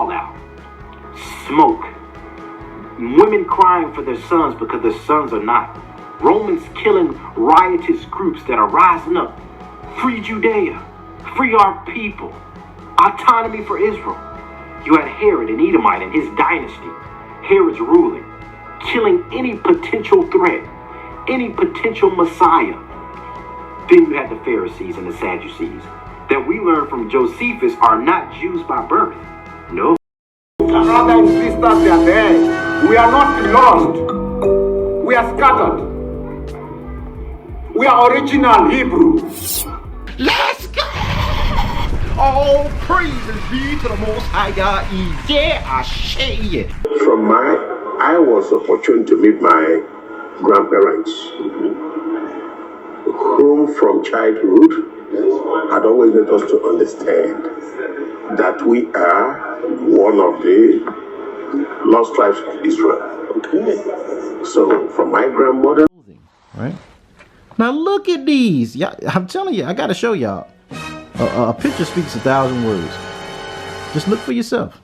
fallout, smoke, women crying for their sons because their sons are not, Romans killing riotous groups that are rising up. Free Judea, free our people, autonomy for Israel. You had Herod, an Edomite, and his dynasty. Herod's ruling, killing any potential threat, any potential Messiah. Then you had the Pharisees and the Sadducees, that we learn from Josephus are not Jews by birth. No. Brothers and sisters, they are there. We are not lost. We are scattered. We are original Hebrew. Let's go! All praises be to the Most High God. Yeah, I say it. I was opportune to meet my grandparents, whom from childhood had always made us to understand that we are one of the lost tribes of Israel. Okay. So from my grandmother. Right. Now look at these. Yeah, I'm telling you, I gotta show y'all. A picture speaks 1,000 words. Just look for yourself.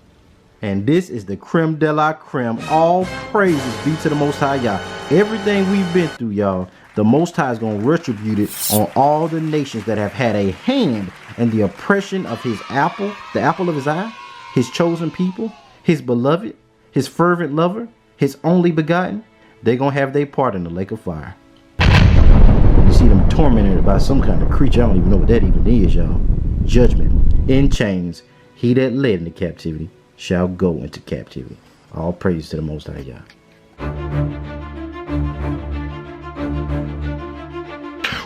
And this is the creme de la creme. All praises be to the Most High, y'all. Everything we've been through, y'all, the Most High is going to retribute it on all the nations that have had a hand in the oppression of his apple, the apple of his eye, his chosen people, his beloved, his fervent lover, his only begotten. They're going to have their part in the lake of fire. You see them tormented by some kind of creature. I don't even know what that even is, y'all. Judgment in chains. He that led into captivity shall go into captivity. All praise to the Most High, y'all.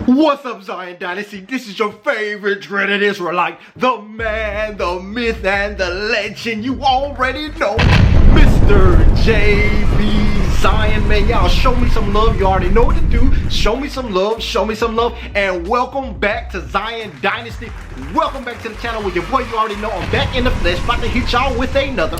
What's up, Zion Dynasty? This is your favorite dreaded Israelite, the man, the myth, and the legend. You already know, Mr. JBZion, man. Y'all show me some love. You already know what to do. Show me some love. Show me some love. And welcome back to Zion Dynasty. Welcome back to the channel with your boy. You already know I'm back in the flesh, about to hit y'all with another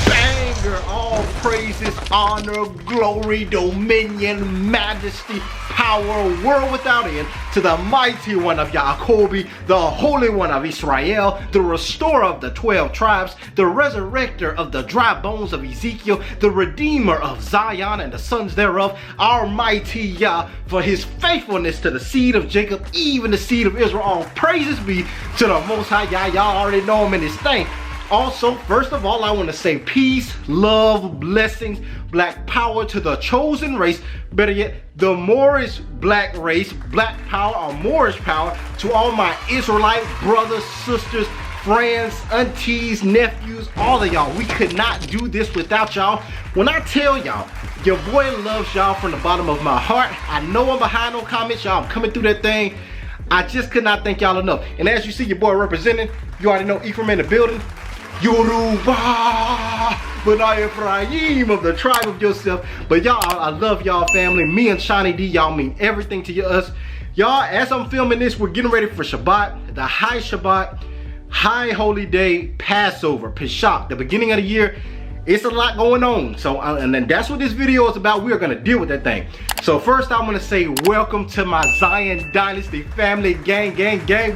banger. All praises, honor, glory, dominion, majesty, power, world without end to the mighty one of Yaakov, the holy one of Israel, the restorer of the 12 tribes, the resurrector of the dry bones of Ezekiel, the redeemer of Zion and the sons thereof, our mighty Yah, for his faithfulness to the seed of Jacob, even the seed of Israel. All praises be to the Most High Yah. Y'all already know him in this thing. Also, first of all, I want to say peace, love, blessings, black power to the chosen race. Better yet, the Moorish black race, black power or Moorish power to all my Israelite brothers, sisters, friends, aunties, nephews, all of y'all. We could not do this without y'all. When I tell y'all, your boy loves y'all from the bottom of my heart. I know I'm behind on comments, y'all. I'm coming through that thing. I just could not thank y'all enough. And as you see your boy representing, you already know Ephraim in the building. Yoruba, but I Ephraim of the tribe of Joseph. But y'all, I love y'all family. Me and Shawnee D, y'all mean everything to us. Y'all, as I'm filming this, we're getting ready for Shabbat, the high Shabbat, high holy day, Passover, Pesach, the beginning of the year. It's a lot going on. So, and then that's what this video is about. We are gonna deal with that thing. So first I wanna say welcome to my Zion Dynasty family, gang.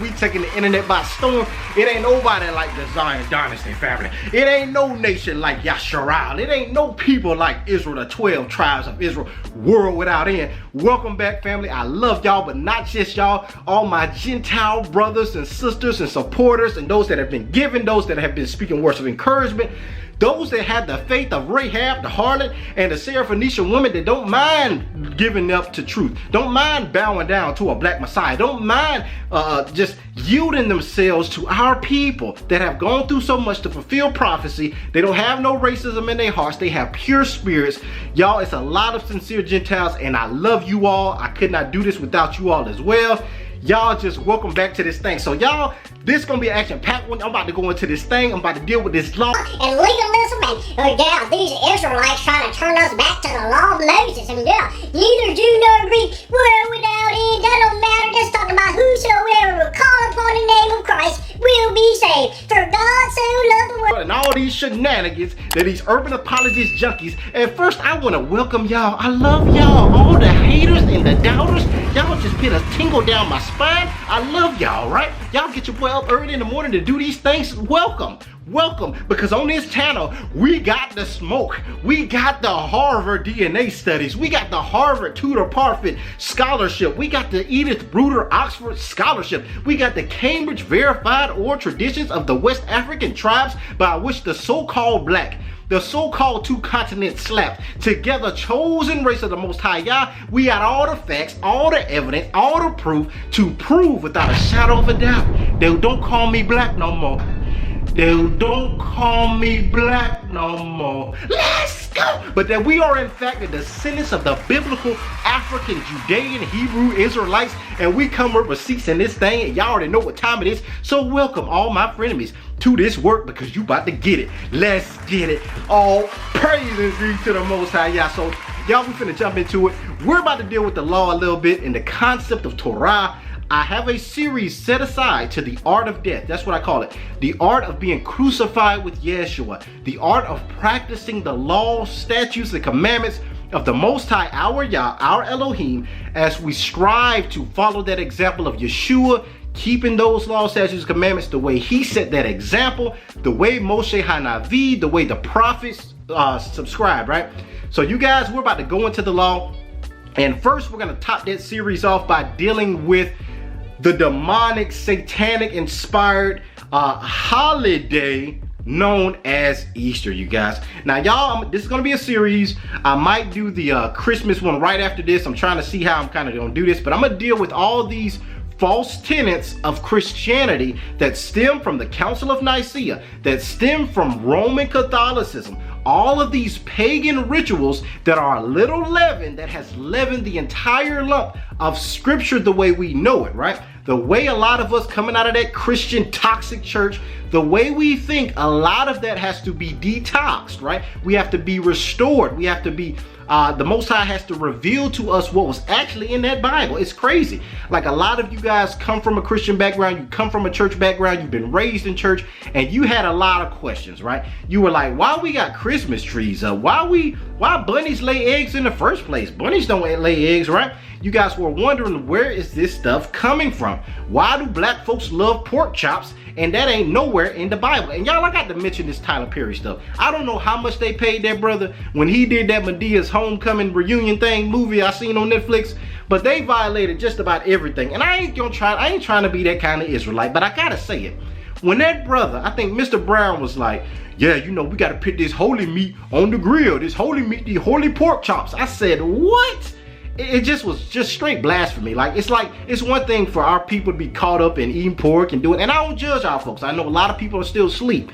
We taking the internet by storm. It ain't nobody like the Zion Dynasty family. It ain't no nation like Yasharal. It ain't no people like Israel, the 12 tribes of Israel, world without end. Welcome back, family. I love y'all, but not just y'all. All my Gentile brothers and sisters and supporters and those that have been giving, those that have been speaking words of encouragement. Those that have the faith of Rahab, the harlot, and the Syrophoenician woman that don't mind giving up to truth, don't mind bowing down to a black Messiah, don't mind just yielding themselves to our people that have gone through so much to fulfill prophecy. They don't have no racism in their hearts. They have pure spirits. Y'all, it's a lot of sincere Gentiles, and I love you all. I could not do this without you all as well. Y'all just welcome back to this thing. So y'all, this gonna be an action-packed one. I'm about to go into this thing. I'm about to deal with this law. And legalism and yeah, these Israelites trying to turn us back to the law of Moses. And yeah, neither Jew nor Greek, world without end. That don't matter. Just talking about whosoever will call upon the name of Christ will be saved. For God so loved the world. And all these shenanigans that these urban apologist junkies. And first, I want to welcome y'all. I love y'all. All the haters and the doubters. Y'all just put a tingle down my spine. I love y'all, right? Y'all get your boy up early in the morning to do these things. Welcome. Welcome, because on this channel, we got the smoke. We got the Harvard DNA studies. We got the Harvard Tudor Parfit scholarship. We got the Edith Bruder Oxford scholarship. We got the Cambridge verified oral traditions of the West African tribes by which the so-called black, the so-called two continents slapped together chosen race of the Most High Yah. We got all the facts, all the evidence, all the proof to prove without a shadow of a doubt. They don't call me black no more. They don't call me black no more. Let's go! But that we are in fact the descendants of the biblical African, Judean, Hebrew Israelites, and we come with receipts in this thing, and y'all already know what time it is. So welcome all my frenemies to this work, because you about to get it. Let's get it. All praises be to the Most High Yah. So y'all, we finna jump into it. We're about to deal with the law a little bit and the concept of Torah. I have a series set aside to the art of death. That's what I call it. The art of being crucified with Yeshua. The art of practicing the law, statutes, and commandments of the Most High, our Yah, our Elohim, as we strive to follow that example of Yeshua, keeping those law, statutes, and commandments the way he set that example, the way Moshe HaNavi, the way the prophets subscribe, right? So you guys, we're about to go into the law. And first, we're going to top that series off by dealing with the demonic, satanic inspired holiday known as Easter, you guys. Now, y'all, this is going to be a series. I might do the Christmas one right after this. I'm trying to see how I'm kind of going to do this, but I'm going to deal with all these false tenets of Christianity that stem from the Council of Nicaea, that stem from Roman Catholicism. All of these pagan rituals that are a little leaven that has leavened the entire lump of scripture the way we know it, right? The way a lot of us coming out of that Christian toxic church, the way we think, a lot of that has to be detoxed, right? We have to be restored. We have to be, the Most High has to reveal to us what was actually in that Bible. It's crazy. Like, a lot of you guys come from a Christian background, you come from a church background, you've been raised in church, and you had a lot of questions, right? You were like, why we got Christmas trees up? Why bunnies lay eggs in the first place? Bunnies don't lay eggs, right? You guys were wondering, where is this stuff coming from? Why do black folks love pork chops? And that ain't nowhere in the Bible. And y'all, I got to mention this Tyler Perry stuff. I don't know how much they paid that brother when he did that Medea's Homecoming reunion thing movie I seen on Netflix, but they violated just about everything. And I ain't trying to be that kind of Israelite, but I gotta say it. When that brother, I think Mr. Brown, was like, yeah, you know, we got to put this holy meat on the grill, this holy meat, the holy pork chops. I said, what? It just was just straight blasphemy. Like, it's one thing for our people to be caught up in eating pork and doing, and I don't judge our folks. I know a lot of people are still asleep.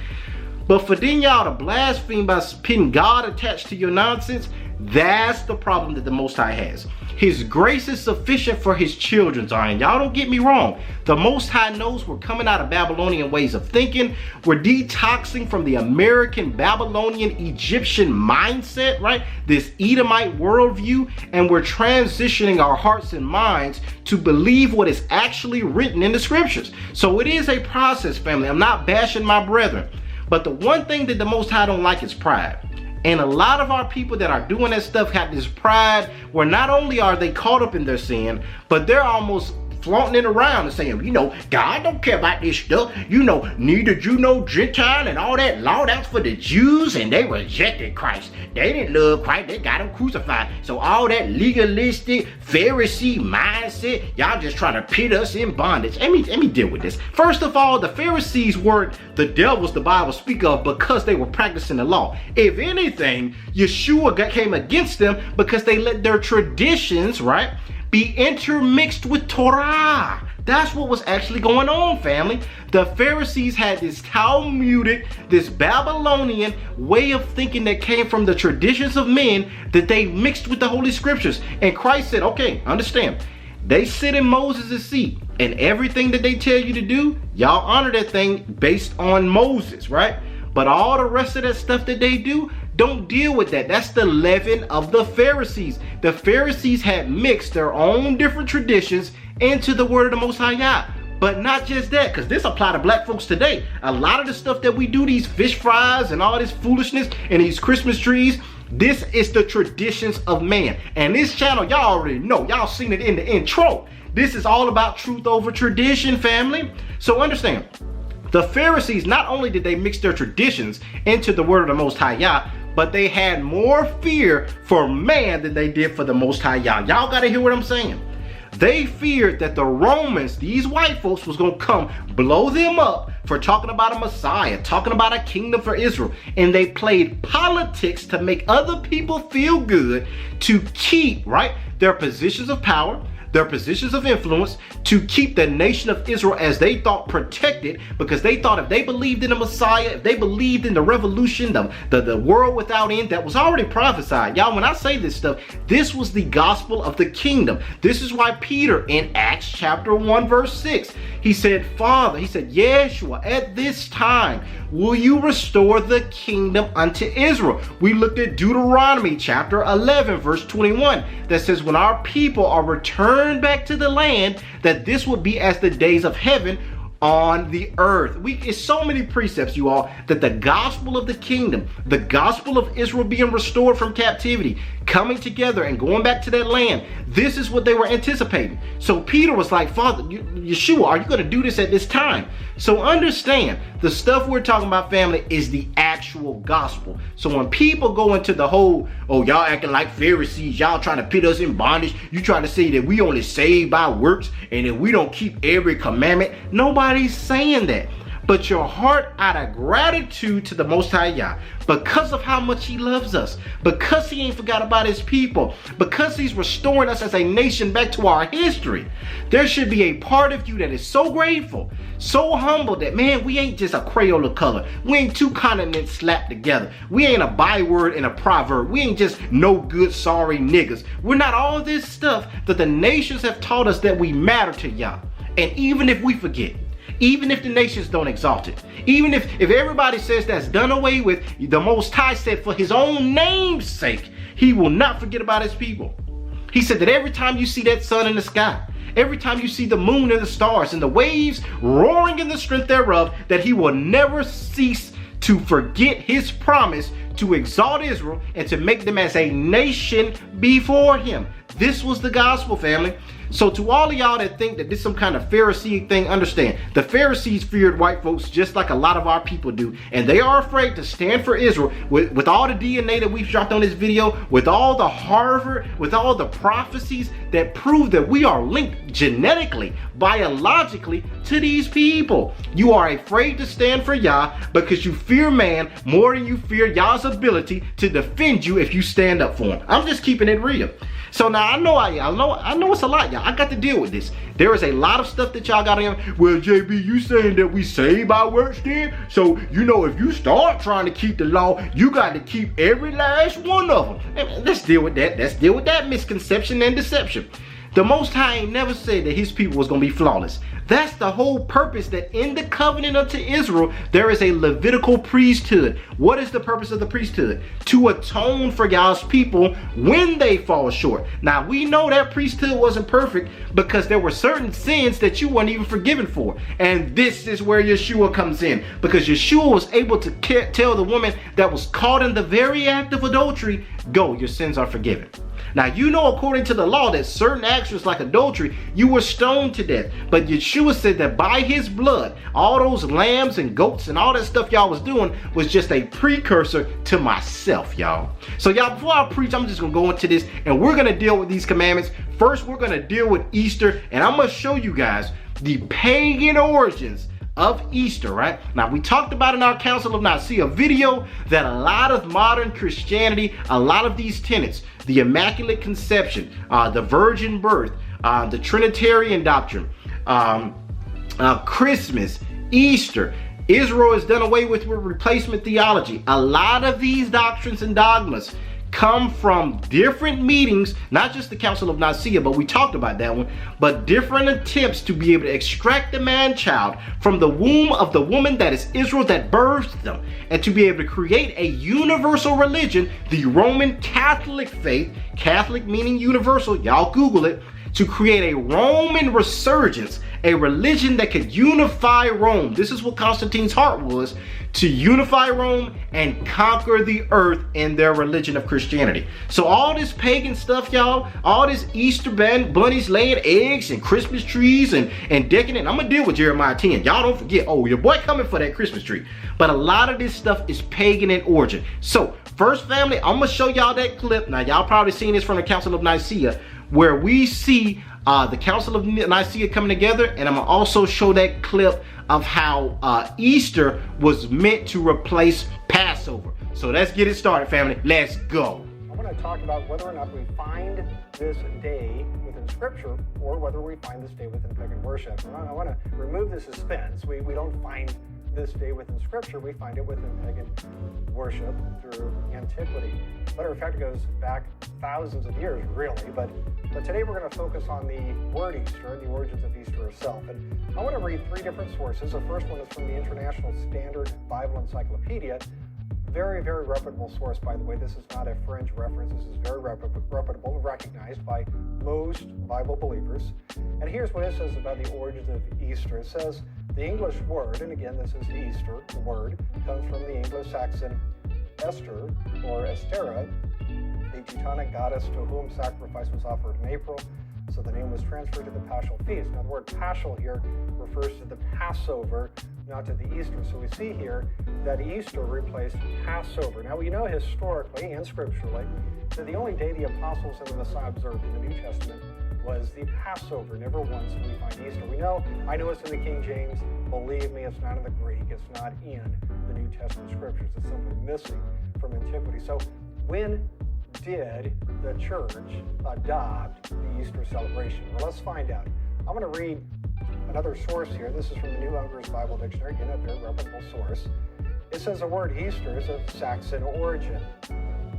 But for then y'all to blaspheme by putting God attached to your nonsense, that's the problem that the Most High has. His grace is sufficient for his children, Zion. Y'all don't get me wrong. The Most High knows we're coming out of Babylonian ways of thinking. We're detoxing from the American, Babylonian, Egyptian mindset, right? This Edomite worldview. And we're transitioning our hearts and minds to believe what is actually written in the scriptures. So it is a process, family. I'm not bashing my brethren. But the one thing that the Most High don't like is pride. And a lot of our people that are doing that stuff have this pride where not only are they caught up in their sin, but they're almost flaunting it around and saying, you know, God don't care about this stuff. You know, neither Jew nor Gentile and all that law, that's for the Jews, and they rejected Christ. They didn't love Christ. They got him crucified. So all that legalistic Pharisee mindset, y'all just trying to pit us in bondage. Let me deal with this. First of all, the Pharisees weren't the devils the Bible speak of because they were practicing the law. If anything, Yeshua came against them because they let their traditions, right, be intermixed with Torah. That's what was actually going on, family. The Pharisees had this Talmudic, this Babylonian way of thinking that came from the traditions of men that they mixed with the Holy Scriptures. And Christ said, okay, understand. They sit in Moses' seat, and everything that they tell you to do, y'all honor that thing based on Moses, right? But all the rest of that stuff that they do, don't deal with that. That's the leaven of the Pharisees. The Pharisees had mixed their own different traditions into the word of the Most High Yah. But not just that, because this apply to black folks today. A lot of the stuff that we do, these fish fries and all this foolishness and these Christmas trees, This is the traditions of man. And this channel, y'all already know. Y'all seen it in the intro. This is all about truth over tradition, family. So understand, the Pharisees, not only did they mix their traditions into the word of the Most High Yah, but they had more fear for man than they did for the Most High Yah. Y'all gotta hear what I'm saying. They feared that the Romans, these white folks, was gonna come blow them up for talking about a Messiah, talking about a kingdom for Israel. And they played politics to make other people feel good, to keep, right, their positions of power, their positions of influence, to keep the nation of Israel, as they thought, protected, because they thought if they believed in the Messiah, if they believed in the revolution, the world without end that was already prophesied. Y'all, when I say this stuff, this was the gospel of the kingdom. This is why Peter in Acts chapter 1 verse 6, he said, Father, he said, Yeshua, at this time, will you restore the kingdom unto Israel? We looked at Deuteronomy chapter 11 verse 21 that says, when our people are returned back to the land, that this would be as the days of heaven on the earth. It's so many precepts, you all, that the gospel of the kingdom, the gospel of Israel being restored from captivity, coming together and going back to that land, this is what they were anticipating. So Peter was like, Father, Yeshua, are you going to do this at this time? So understand, the stuff we're talking about, family, is the actual gospel. So when people go into the whole, oh, y'all acting like Pharisees, y'all trying to put us in bondage, you trying to say that we only saved by works and if we don't keep every commandment, nobody's saying that. But your heart out of gratitude to the Most High Yah, because of how much he loves us, because he ain't forgot about his people, because he's restoring us as a nation back to our history, there should be a part of you that is so grateful, so humble that, man, we ain't just a Crayola color. We ain't two continents slapped together. We ain't a byword and a proverb. We ain't just no good, sorry niggas. We're not all this stuff that the nations have taught us that we matter to Yah. And even if we forget, even if the nations don't exalt it, even if everybody says that's done away with, the Most High said for his own name's sake, he will not forget about his people. He said that every time you see that sun in the sky, every time you see the moon and the stars and the waves roaring in the strength thereof, that he will never cease to forget his promise to exalt Israel and to make them as a nation before him. This was the gospel, family. So to all of y'all that think that this is some kind of Pharisee thing, understand, the Pharisees feared white folks just like a lot of our people do. And they are afraid to stand for Israel with all the DNA that we've dropped on this video, with all the Harvard, with all the prophecies that prove that we are linked genetically, biologically to these people. You are afraid to stand for Yah because you fear man more than you fear Yah's ability to defend you if you stand up for him. I'm just keeping it real. So now I know it's a lot, y'all. I got to deal with this. There is a lot of stuff that y'all got to, well, JB, you saying that we saved by works then? So, you know, if you start trying to keep the law, you got to keep every last one of them. Let's deal with that. Let's deal with that misconception and deception. The Most High ain't never said that his people was going to be flawless. That's the whole purpose, that in the covenant unto Israel, there is a Levitical priesthood. What is the purpose of the priesthood? To atone for God's people when they fall short. Now, we know that priesthood wasn't perfect because there were certain sins that you weren't even forgiven for. And this is where Yeshua comes in, because Yeshua was able to tell the woman that was caught in the very act of adultery, go, your sins are forgiven. Now, you know, according to the law, that certain actions like adultery, you were stoned to death. But Yeshua said that by his blood, all those lambs and goats and all that stuff y'all was doing was just a precursor to myself, y'all. So, y'all, before I preach, I'm just going to go into this, and we're going to deal with these commandments. First, we're going to deal with Easter, and I'm going to show you guys the pagan origins of Easter, right? Now, we talked about in our Council of Nicaea video that a lot of modern Christianity, a lot of these tenets, the Immaculate Conception, the virgin birth, the Trinitarian doctrine, Christmas, Easter, Israel is done away with replacement theology. A lot of these doctrines and dogmas come from different meetings, not just the Council of Nicaea, but we talked about that one, but different attempts to be able to extract the man-child from the womb of the woman that is Israel that birthed them, and to be able to create a universal religion, the Roman Catholic faith, Catholic meaning universal, y'all Google it, to create a Roman resurgence, a religion that could unify Rome. This is what Constantine's heart was, to unify Rome and conquer the earth in their religion of Christianity. So all this pagan stuff, y'all, all this Easter bunnies laying eggs and Christmas trees and decadent. I'm gonna deal with Jeremiah 10. Y'all don't forget, oh, your boy coming for that Christmas tree. But a lot of this stuff is pagan in origin. So first, family, I'm gonna show y'all that clip. Now, y'all probably seen this from the Council of Nicaea, where we see the Council of Nicaea coming together, and I'm gonna also show that clip of how Easter was meant to replace Passover. So let's get it started, family. Let's go. I want to talk about whether or not we find this day within Scripture or whether we find this day within pagan worship. And I want to remove the suspense. We don't find this day within Scripture, we find it within pagan worship through antiquity. Matter of fact, it goes back thousands of years, really, but today we're going to focus on the word Easter and the origins of Easter itself. And I want to read three different sources. The first one is from the International Standard Bible Encyclopedia. Very, very reputable source, by the way. This is not a fringe reference. This is very reputable and recognized by most Bible believers. And here's what it says about the origins of Easter. It says, the English word, and again, this is Easter, the word, comes from the Anglo-Saxon Esther, or Estera, the Teutonic goddess to whom sacrifice was offered in April. So the name was transferred to the Paschal Feast. Now the word Paschal here refers to the Passover, not to the Easter. So we see here that Easter replaced Passover. Now we know historically and scripturally that the only day the apostles and the Messiah observed in the New Testament was the Passover. Never once do we find Easter. I know it's in the King James. Believe me, it's not in the Greek. It's not in the New Testament scriptures. It's simply missing from antiquity. So when did the church adopt the Easter celebration? Well, let's find out. I'm going to read another source here. This is from the New Unger's Bible Dictionary, again, a very reputable source. It says the word Easter is of Saxon origin.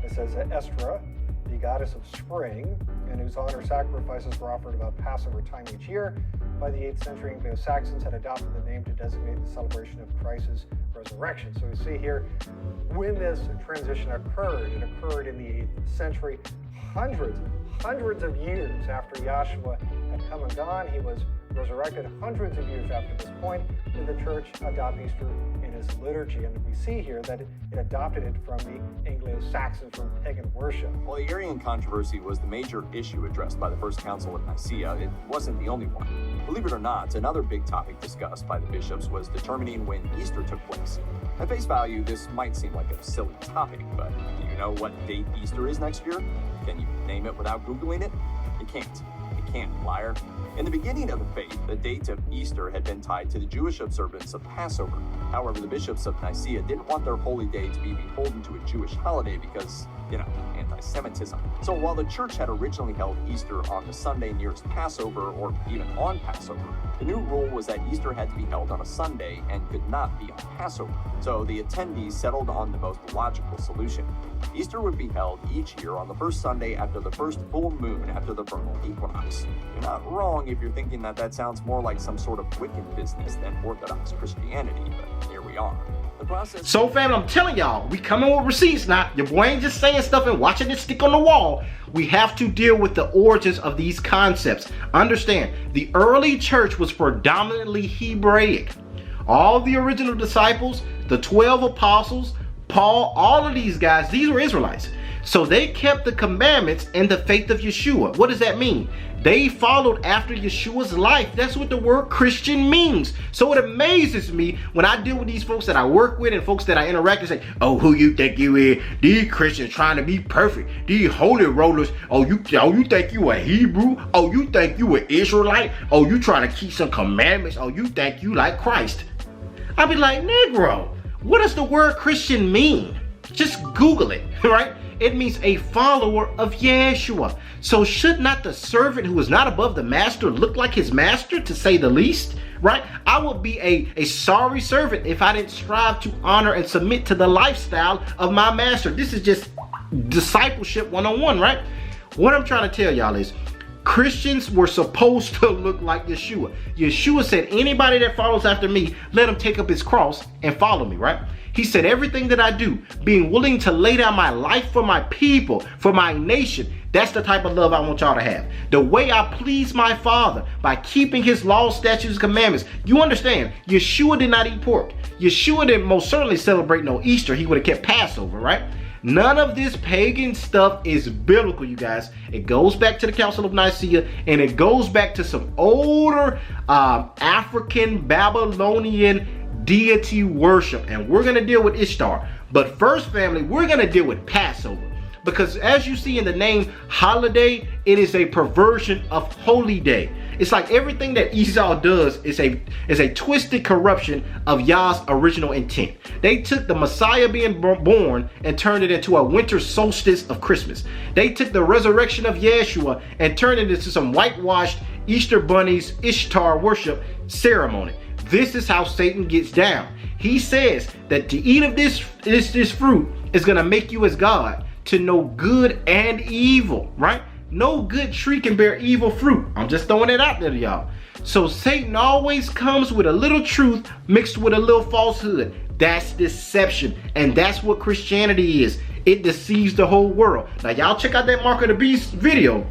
It says Estra, the goddess of spring, in whose honor sacrifices were offered about Passover time each year. By the 8th century, Anglo-Saxons had adopted the name to designate the celebration of Christ's resurrection. So we see here, when this transition occurred, it occurred in the 8th century, hundreds of years after Yeshua had come and gone. He was resurrected. Hundreds of years after this point, did the church adopt Easter in its liturgy. And we see here that it adopted it from the Anglo-Saxons, from pagan worship. Well, the Arian controversy was the major issue addressed by the First Council of Nicaea. It wasn't the only one. Believe it or not, another big topic discussed by the bishops was determining when Easter took place. At face value, this might seem like a silly topic, but do you know what date Easter is next year? Can you name it without Googling it? You can't. You can't, liar. In the beginning of the faith, the date of Easter had been tied to the Jewish observance of Passover. However, the bishops of Nicaea didn't want their holy day to be beholden to a Jewish holiday because, anti-Semitism. So while the church had originally held Easter on the Sunday nearest Passover, or even on Passover, the new rule was that Easter had to be held on a Sunday and could not be on Passover. So the attendees settled on the most logical solution. Easter would be held each year on the first Sunday after the first full moon after the vernal equinox. You're not wrong if you're thinking that sounds more like some sort of Wiccan business than Orthodox Christianity, but here we are. The process. So, family, I'm telling y'all, we coming with receipts now. Your boy ain't just saying stuff and watching it stick on the wall. We have to deal with the origins of these concepts. Understand, the early church was predominantly Hebraic. All the original disciples, the 12 apostles, Paul, all of these guys, these were Israelites. So they kept the commandments and the faith of Yeshua. What does that mean? They followed after Yeshua's life. That's what the word Christian means. So it amazes me when I deal with these folks that I work with and folks that I interact with, say, oh, who you think you is? These Christians trying to be perfect. These holy rollers. Oh, you think you a Hebrew? Oh, you think you an Israelite? Oh, you trying to keep some commandments? Oh, you think you like Christ? I'll be like, Negro, what does the word Christian mean? Just Google it, right? It means a follower of Yeshua. So should not the servant who is not above the master look like his master, to say the least, right? I would be a sorry servant if I didn't strive to honor and submit to the lifestyle of my master. This is just discipleship 101, right? What I'm trying to tell y'all is Christians were supposed to look like Yeshua. Yeshua said, anybody that follows after me, let him take up his cross and follow me, right? He said, everything that I do, being willing to lay down my life for my people, for my nation, That's the type of love I want y'all to have. The way I please my Father by keeping his laws, statutes, and commandments. You understand, Yeshua did not eat pork. Yeshua didn't most certainly celebrate no Easter. He would have kept Passover, right? None of this pagan stuff is biblical, you guys. It goes back to the Council of Nicaea, and it goes back to some older African Babylonian deity worship. And we're going to deal with Ishtar. But first, family, we're going to deal with Passover. Because as you see in the name holiday, it is a perversion of holy day. It's like everything that Esau does is a twisted corruption of Yah's original intent. They took the Messiah being born and turned it into a winter solstice of Christmas. They took the resurrection of Yeshua and turned it into some whitewashed Easter bunnies Ishtar worship ceremony. This is how Satan gets down. He says that to eat of this fruit is going to make you as God, to know good and evil, right? No good tree can bear evil fruit. I'm just throwing it out there to y'all. So Satan always comes with a little truth mixed with a little falsehood. That's deception. And that's what Christianity is. It deceives the whole world. Now y'all check out that Mark of the Beast video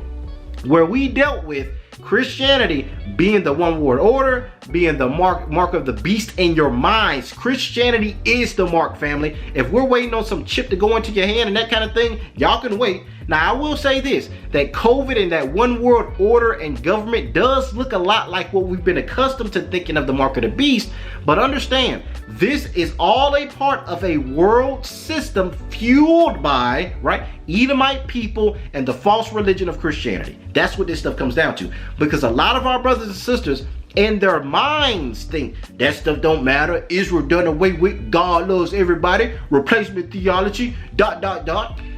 where we dealt with Christianity being the one world order, being the mark of the beast in your minds. Christianity is the mark, family. If we're waiting on some chip to go into your hand and that kind of thing, y'all can wait. Now, I will say this, that COVID and that one world order and government does look a lot like what we've been accustomed to thinking of the mark of the beast. But understand, this is all a part of a world system fueled by, right, Edomite people and the false religion of Christianity. That's what this stuff comes down to. Because a lot of our brothers and sisters in their minds think that stuff don't matter. Israel done away with. God loves everybody. Replacement theology. ...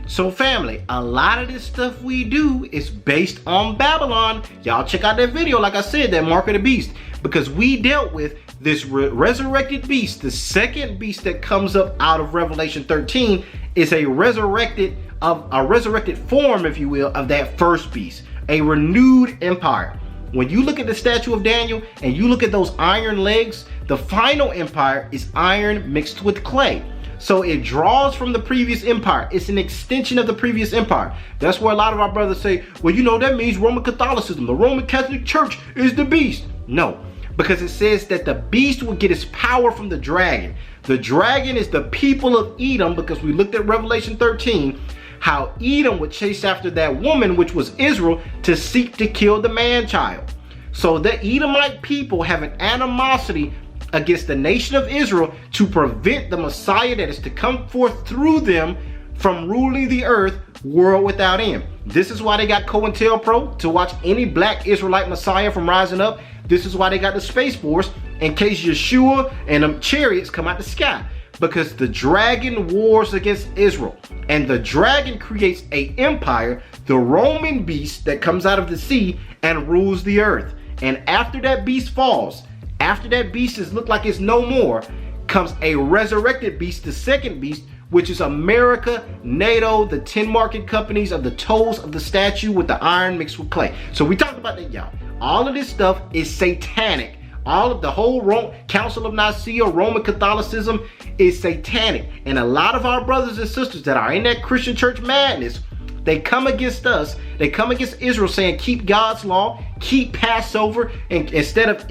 So family, a lot of this stuff we do is based on Babylon. Y'all check out that video, like I said, that Mark of the Beast, because we dealt with this resurrected beast. The second beast that comes up out of Revelation 13 is a resurrected form, if you will, of that first beast, a renewed empire. When you look at the statue of Daniel and you look at those iron legs, the final empire is iron mixed with clay. So it draws from the previous empire. It's an extension of the previous empire. That's where a lot of our brothers say, well, you know, that means Roman Catholicism. The Roman Catholic Church is the beast. No, because it says that the beast will get its power from the dragon. The dragon is the people of Edom, because we looked at Revelation 13, how Edom would chase after that woman, which was Israel, to seek to kill the man-child. So the Edomite people have an animosity against the nation of Israel to prevent the Messiah that is to come forth through them from ruling the earth world without end. This is why they got COINTELPRO to watch any black Israelite Messiah from rising up. This is why they got the Space Force in case Yeshua and them chariots come out the sky. Because the dragon wars against Israel, and the dragon creates an empire, the Roman beast that comes out of the sea and rules the earth. And after that beast falls, after that beast is looked like it's no more, comes a resurrected beast, the second beast, which is America, NATO, the 10 market companies of the toes of the statue with the iron mixed with clay. So we talked about that, y'all. All of this stuff is satanic. All of the whole Council of Nicaea, Roman Catholicism is satanic. And a lot of our brothers and sisters that are in that Christian church madness, they come against us. They come against Israel saying, keep God's law, keep Passover and instead of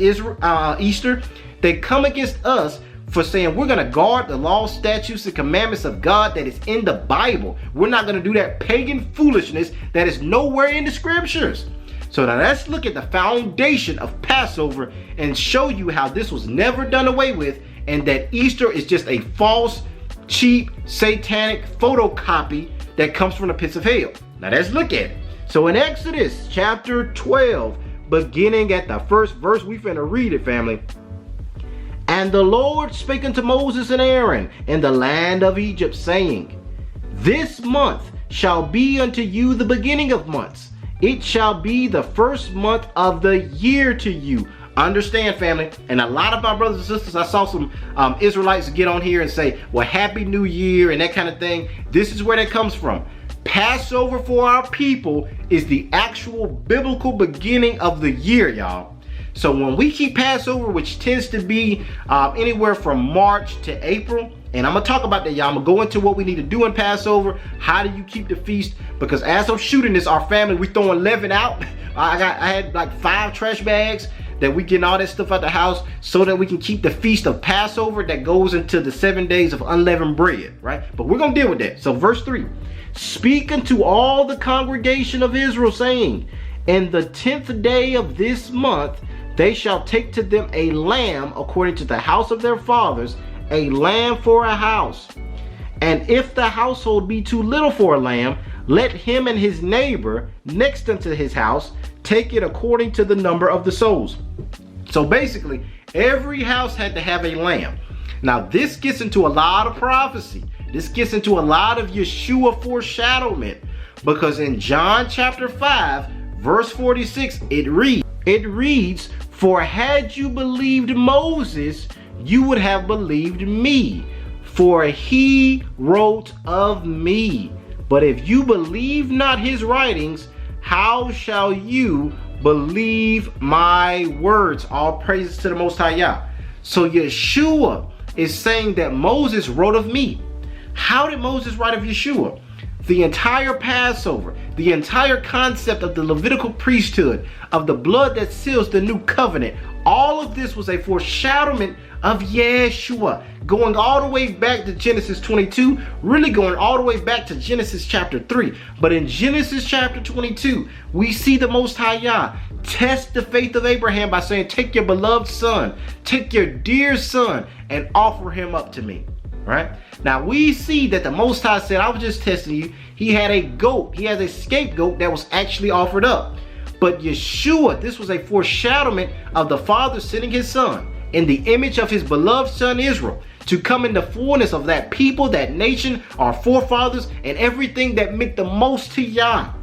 Easter. They come against us for saying we're going to guard the law, statutes, and commandments of God that is in the Bible. We're not going to do that pagan foolishness that is nowhere in the scriptures. So now let's look at the foundation of Passover and show you how this was never done away with, and that Easter is just a false, cheap, satanic photocopy that comes from the pits of hell. Now let's look at it. So in Exodus chapter 12, beginning at the first verse, we finna read it, family. And the Lord spake unto Moses and Aaron in the land of Egypt, saying, this month shall be unto you the beginning of months. It shall be the first month of the year to you. Understand, family, and a lot of my brothers and sisters, I saw some Israelites get on here and say, well, Happy New Year and that kind of thing. This is where that comes from. Passover for our people is the actual biblical beginning of the year, y'all. So when we keep Passover, which tends to be anywhere from March to April, and I'm gonna talk about that, y'all. I'm gonna go into what we need to do in Passover. How do you keep the feast? Because as I'm shooting this, our family, we throwing leaven out. I had like 5 trash bags that we getting all that stuff out the house so that we can keep the feast of Passover that goes into the 7 days of unleavened bread, right? But we're gonna deal with that. So verse 3, speak unto all the congregation of Israel, saying, in the 10th day of this month, they shall take to them a lamb according to the house of their fathers, a lamb for a house. And if the household be too little for a lamb, let him and his neighbor next unto his house take it according to the number of the souls. So basically, every house had to have a lamb. Now this gets into a lot of prophecy. This gets into a lot of Yeshua foreshadowment, because in John chapter 5, verse 46, it reads, for had you believed Moses, you would have believed me, for he wrote of me. But if you believe not his writings, how shall you believe my words? All praises to the Most High Yah. So Yeshua is saying that Moses wrote of me. How did Moses write of Yeshua? The entire Passover, the entire concept of the Levitical priesthood, of the blood that seals the new covenant, all of this was a foreshadowment of Yeshua, going all the way back to Genesis 22, really going all the way back to Genesis chapter 3. But in Genesis chapter 22, we see the Most High Yah test the faith of Abraham by saying, take your beloved son, take your dear son, and offer him up to me. Right? Now we see that the Most High said, I was just testing you. He had a goat. He has a scapegoat that was actually offered up. But Yeshua, this was a foreshadowment of the Father sending his son in the image of his beloved son Israel to come in the fullness of that people, that nation, our forefathers, and everything that meant the most to Yah.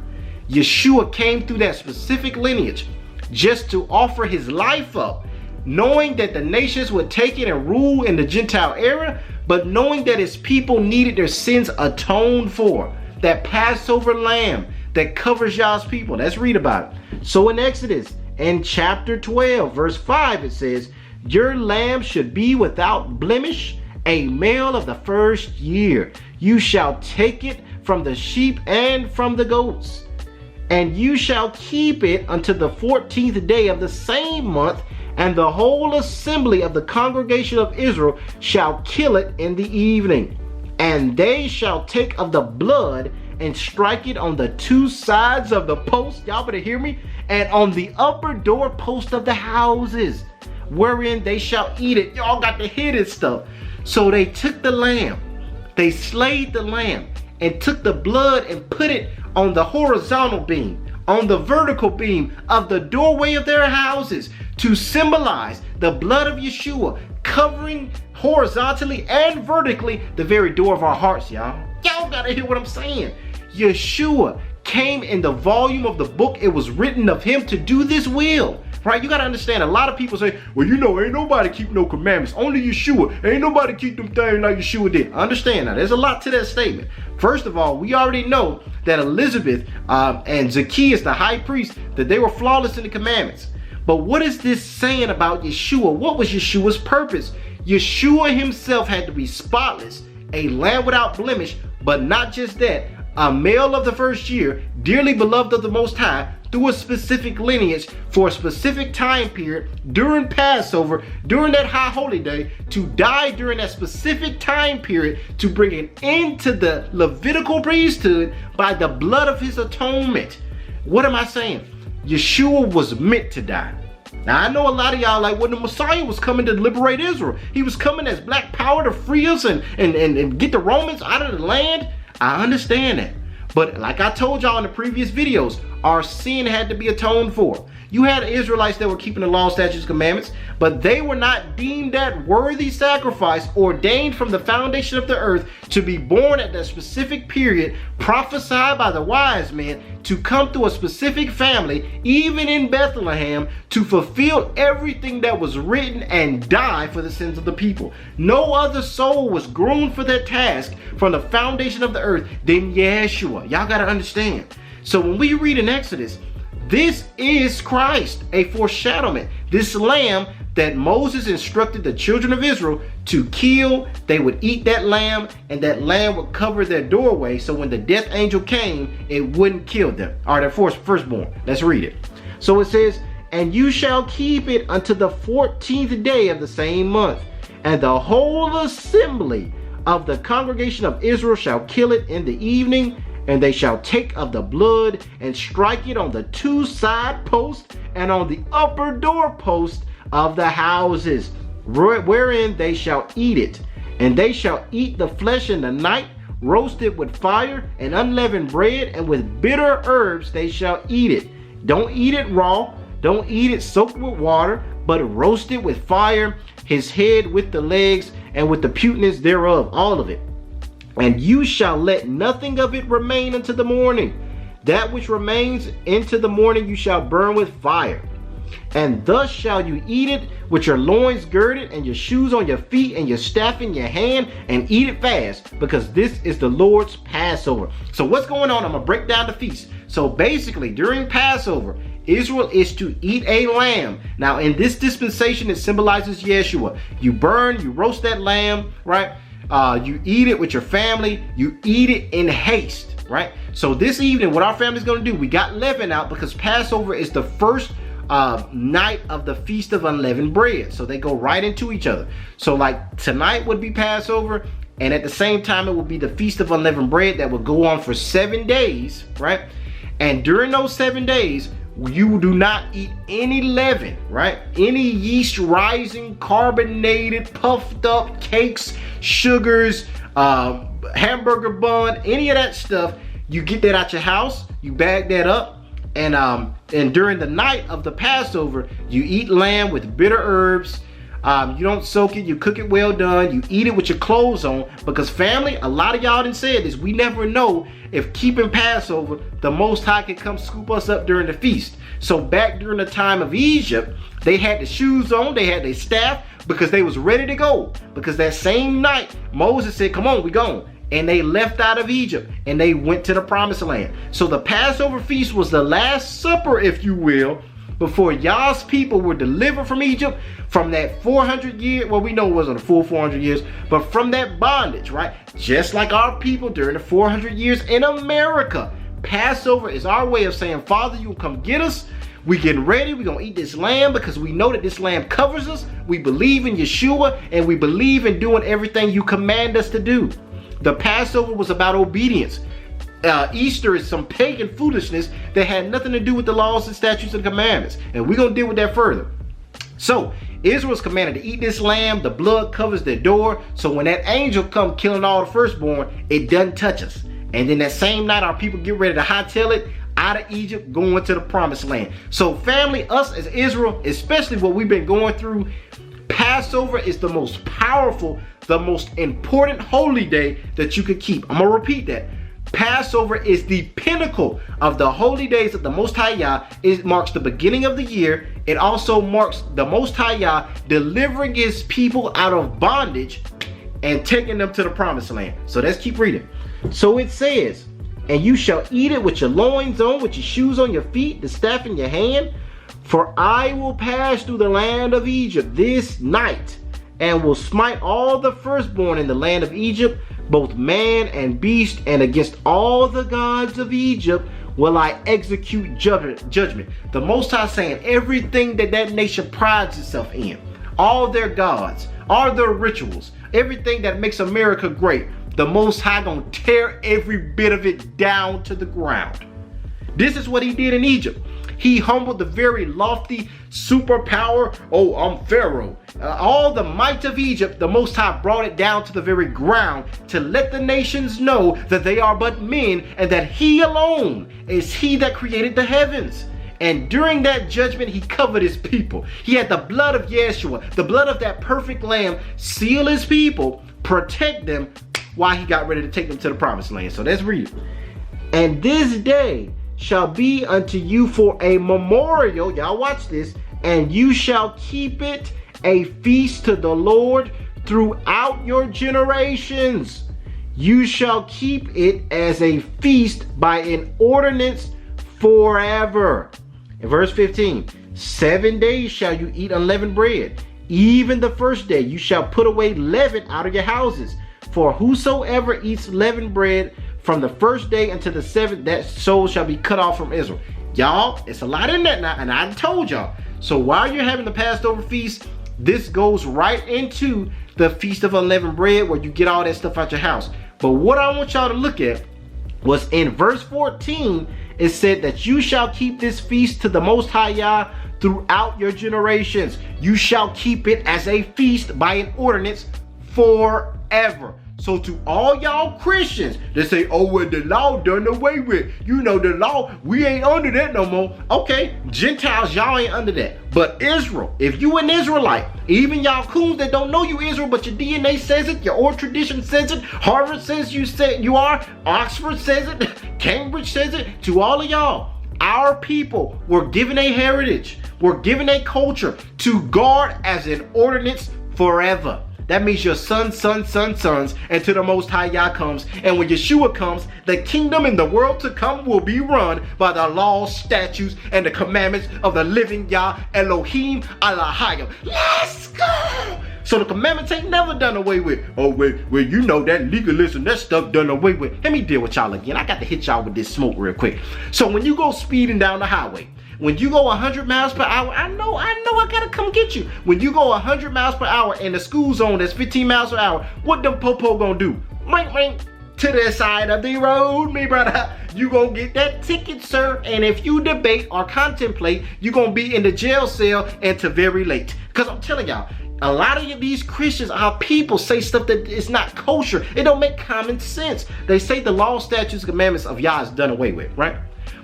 Yeshua came through that specific lineage just to offer his life up, knowing that the nations would take it and rule in the Gentile era, but knowing that his people needed their sins atoned for. That Passover lamb that covers Yah's people. Let's read about it. So in Exodus, in chapter 12, verse 5, it says, your lamb should be without blemish, a male of the first year. You shall take it from the sheep and from the goats. And you shall keep it unto the 14th day of the same month, and the whole assembly of the congregation of Israel shall kill it in the evening. And they shall take of the blood and strike it on the 2 sides of the post, y'all better hear me, and on the upper door post of the houses, wherein they shall eat it. Y'all got to hear this stuff. So they took the lamb, they slayed the lamb, and took the blood and put it on the horizontal beam, on the vertical beam of the doorway of their houses, to symbolize the blood of Yeshua covering horizontally and vertically the very door of our hearts, y'all. Y'all gotta hear what I'm saying. Yeshua came in the volume of the book. It was written of him to do this will. Right? You got to understand, a lot of people say, well, you know, ain't nobody keep no commandments. Only Yeshua. Ain't nobody keep them things like Yeshua did. Understand now, there's a lot to that statement. First of all, we already know that Elizabeth and Zacchaeus, the high priest, that they were flawless in the commandments. But what is this saying about Yeshua? What was Yeshua's purpose? Yeshua himself had to be spotless, a lamb without blemish, but not just that, a male of the first year, dearly beloved of the Most High, through a specific lineage for a specific time period during Passover, during that high holy day, to die during that specific time period to bring an end to the Levitical priesthood by the blood of his atonement. What am I saying? Yeshua was meant to die. Now I know a lot of y'all like when the Messiah was coming to liberate Israel. He was coming as black power to free us and get the Romans out of the land. I understand that. But like I told y'all in the previous videos, our sin had to be atoned for. You had Israelites that were keeping the law, statutes, commandments, but they were not deemed that worthy sacrifice ordained from the foundation of the earth to be born at that specific period, prophesied by the wise men to come through a specific family, even in Bethlehem, to fulfill everything that was written and die for the sins of the people. No other soul was groomed for that task from the foundation of the earth than Yeshua. Y'all got to understand. So when we read in Exodus, This is Christ, a foreshadowment. This lamb that Moses instructed the children of Israel to kill, they would eat that lamb, and that lamb would cover their doorway, so when the death angel came, it wouldn't kill them, or their firstborn. Let's read it. So it says, and you shall keep it unto the 14th day of the same month, and the whole assembly of the congregation of Israel shall kill it in the evening, and they shall take of the blood and strike it on the 2 side posts and on the upper doorpost of the houses, wherein they shall eat it. And they shall eat the flesh in the night, roasted with fire and unleavened bread, and with bitter herbs they shall eat it. Don't eat it raw, don't eat it soaked with water, but roast it with fire, his head with the legs and with the puteness thereof, all of it. And you shall let nothing of it remain unto the morning. That which remains into the morning you shall burn with fire. And thus shall you eat it with your loins girded and your shoes on your feet and your staff in your hand, and eat it fast, because this is the Lord's Passover. So what's going on? I'm going to break down the feast. So basically during Passover, Israel is to eat a lamb. Now in this dispensation, it symbolizes Yeshua. You burn, you roast that lamb, right? You eat it with your family. You eat it in haste, right? So this evening, what our family's going to do, we got leaven out because Passover is the first night of the Feast of Unleavened Bread. So they go right into each other. So like tonight would be Passover, and at the same time, it will be the Feast of Unleavened Bread that will go on for 7 days, right? And during those 7 days, you do not eat any leaven, right? Any yeast rising, carbonated, puffed up cakes, sugars, hamburger bun, any of that stuff. You get that out your house, you bag that up, and during the night of the Passover, you eat lamb with bitter herbs. You don't soak it, you cook it well done, you eat it with your clothes on, because family, a lot of y'all done said this, we never know if keeping Passover, the Most High can come scoop us up during the feast. So back during the time of Egypt, they had the shoes on, they had their staff, because they was ready to go. Because that same night, Moses said, come on, we gone. And they left out of Egypt, and they went to the promised land. So the Passover feast was the last supper, if you will, before Yah's people were delivered from Egypt, from that 400 years, well, we know it wasn't a full 400 years, but from that bondage, right? Just like our people during the 400 years in America. Passover is our way of saying, Father, you will come get us. We getting ready. We're going to eat this lamb because we know that this lamb covers us. We believe in Yeshua, and we believe in doing everything you command us to do. The Passover was about obedience. Easter is some pagan foolishness that had nothing to do with the laws and statutes and commandments. And we're going to deal with that further. So Israel's commanded to eat this lamb. The blood covers their door. So when that angel come killing all the firstborn, it doesn't touch us. And then that same night, our people get ready to hightail it out of Egypt, going to the promised land. So family, us as Israel, especially what we've been going through, Passover is the most powerful, the most important holy day that you could keep. I'm going to repeat that. Passover is the pinnacle of the holy days of the Most High Yah. It marks the beginning of the year. It also marks the Most High Yah delivering his people out of bondage and taking them to the promised land. So let's keep reading. So it says, and you shall eat it with your loins on, with your shoes on your feet, the staff in your hand. For I will pass through the land of Egypt this night, and will smite all the firstborn in the land of Egypt, both man and beast, and against all the gods of Egypt will I execute judgment. The Most High saying everything that that nation prides itself in, all their gods, all their rituals, everything that makes America great, the Most High gonna tear every bit of it down to the ground. This is what he did in Egypt. He humbled the very lofty superpower. Oh, I'm Pharaoh. All the might of Egypt, the Most High brought it down to the very ground to let the nations know that they are but men, and that he alone is he that created the heavens. And during that judgment, he covered his people. He had the blood of Yeshua, the blood of that perfect lamb, seal his people, protect them while he got ready to take them to the promised land. So let's read it. And this day shall be unto you for a memorial. Y'all watch this. And you shall keep it a feast to the Lord throughout your generations. You shall keep it as a feast by an ordinance forever. In verse 15, 7 days shall you eat unleavened bread. Even the first day you shall put away leaven out of your houses. For whosoever eats leavened bread from the first day until the 7th, that soul shall be cut off from Israel. Y'all, it's a lot in that now, and I told y'all. So while you're having the Passover feast, this goes right into the Feast of Unleavened Bread, where you get all that stuff out your house. But what I want y'all to look at was in verse 14, it said that you shall keep this feast to the Most High Yah throughout your generations. You shall keep it as a feast by an ordinance forever. So to all y'all Christians that say, oh, well, the law done away with. You know, the law, we ain't under that no more. Okay, Gentiles, y'all ain't under that. But Israel, if you an Israelite, even y'all coons that don't know you Israel, but your DNA says it, your oral tradition says it, Harvard says you are, Oxford says it, Cambridge says it, to all of y'all, our people were given a heritage, were given a culture to guard as an ordinance forever. That means your sons, and to the Most High Yah comes. And when Yeshua comes, the kingdom in the world to come will be run by the laws, statutes, and the commandments of the living Yah Elohim Elohim. Let's go! So the commandments ain't never done away with. Oh, well, you know that legalism, that stuff done away with. Let me deal with y'all again. I got to hit y'all with this smoke real quick. So when you go speeding down the highway, when you go 100 miles per hour, I know I gotta come get you. When you go 100 miles per hour in the school zone that's 15 miles per hour, what them popo gonna do? Ring, to the side of the road, me brother. You gonna get that ticket, sir. And if you debate or contemplate, you gonna be in the jail cell until very late. Cause I'm telling y'all, a lot of these Christians, our people, say stuff that is not kosher. It don't make common sense. They say the law, statutes, commandments of Yah is done away with, right?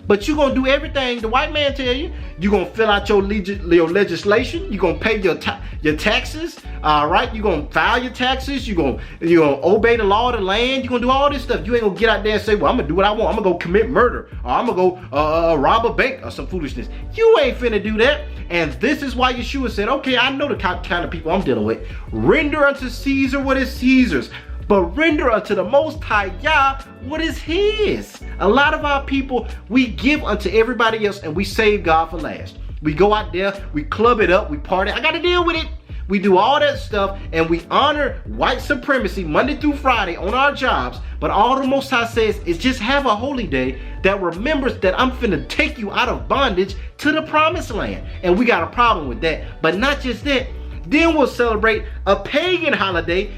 But you're going to do everything the white man tell you. You're going to fill out your legislation. You're going to pay your taxes. Right? You're going to file your taxes. You're going to obey the law of the land. You're going to do all this stuff. You ain't going to get out there and say, well, I'm going to do what I want. I'm going to go commit murder. Or I'm going to go rob a bank or some foolishness. You ain't finna do that. And this is why Yeshua said, okay, I know the kind of people I'm dealing with. Render unto Caesar what is Caesar's, but render unto the Most High Yah what is his. A lot of our people, we give unto everybody else and we save God for last. We go out there, we club it up, we party. I got to deal with it. We do all that stuff and we honor white supremacy Monday through Friday on our jobs. But all the Most High says is just have a holy day that remembers that I'm finna take you out of bondage to the promised land. And we got a problem with that. But not just that. Then we'll celebrate a pagan holiday.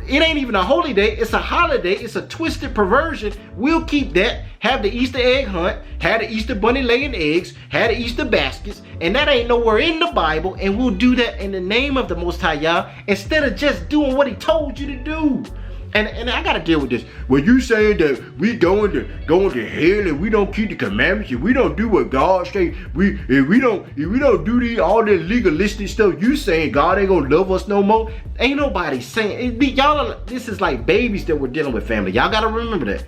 It ain't even a holy day, it's a holiday, it's a twisted perversion. We'll keep that, have the Easter egg hunt, have the Easter bunny laying eggs, have the Easter baskets, and that ain't nowhere in the Bible, and we'll do that in the name of the Most High Yah instead of just doing what he told you to do. And I gotta deal with this. Well, you saying that we going to hell and we don't keep the commandments and we don't do what God say. If we don't do all this legalistic stuff, you saying God ain't gonna love us no more? Ain't nobody saying y'all. This is like babies that we're dealing with, family. Y'all gotta remember that.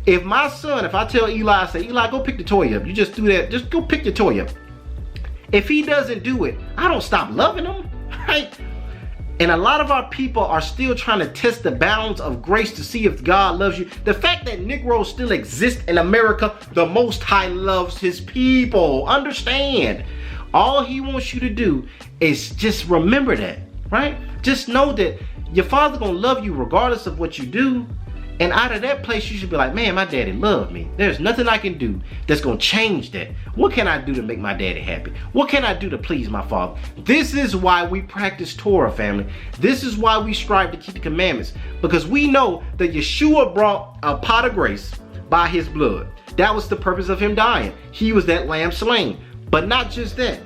If my son, if I tell Eli, I say, Eli, go pick the toy up. You just do that. Just go pick the toy up. If he doesn't do it, I don't stop loving him, right? And a lot of our people are still trying to test the bounds of grace to see if God loves you. The fact that Negroes still exist in America, the Most High loves his people. Understand. All he wants you to do is just remember that, right? Just know that your father gonna love you regardless of what you do. And out of that place, you should be like, man, my daddy loved me. There's nothing I can do that's going to change that. What can I do to make my daddy happy? What can I do to please my father? This is why we practice Torah, family. This is why we strive to keep the commandments. Because we know that Yeshua brought a pot of grace by his blood. That was the purpose of him dying. He was that lamb slain. But not just that.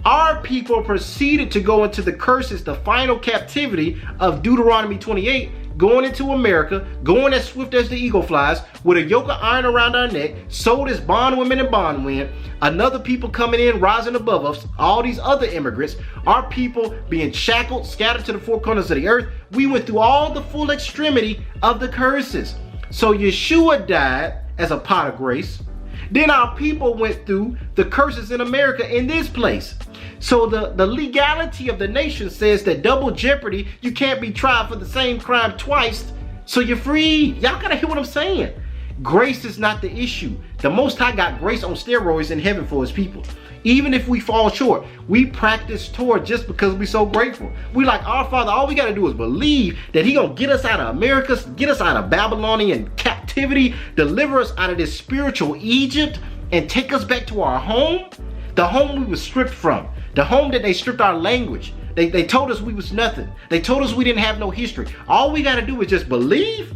Our people proceeded to go into the curses, the final captivity of Deuteronomy 28, going into America, going as swift as the eagle flies, with a yoke of iron around our neck, sold as bondwomen and bondmen, another people coming in, rising above us, all these other immigrants, our people being shackled, scattered to the four corners of the earth. We went through all the full extremity of the curses. So Yeshua died as a pot of grace. Then our people went through the curses in America in this place. So the legality of the nation says that double jeopardy, you can't be tried for the same crime twice, so you're free. Y'all gotta hear what I'm saying. Grace is not the issue. The Most High got grace on steroids in heaven for his people. Even if we fall short, we practice toward just because we so grateful. We like our Father, all we got to do is believe that he gonna get us out of America, get us out of Babylonian captivity, deliver us out of this spiritual Egypt, and take us back to our home, the home we were stripped from, the home that they stripped our language. They told us we was nothing. They told us we didn't have no history. All we got to do is just believe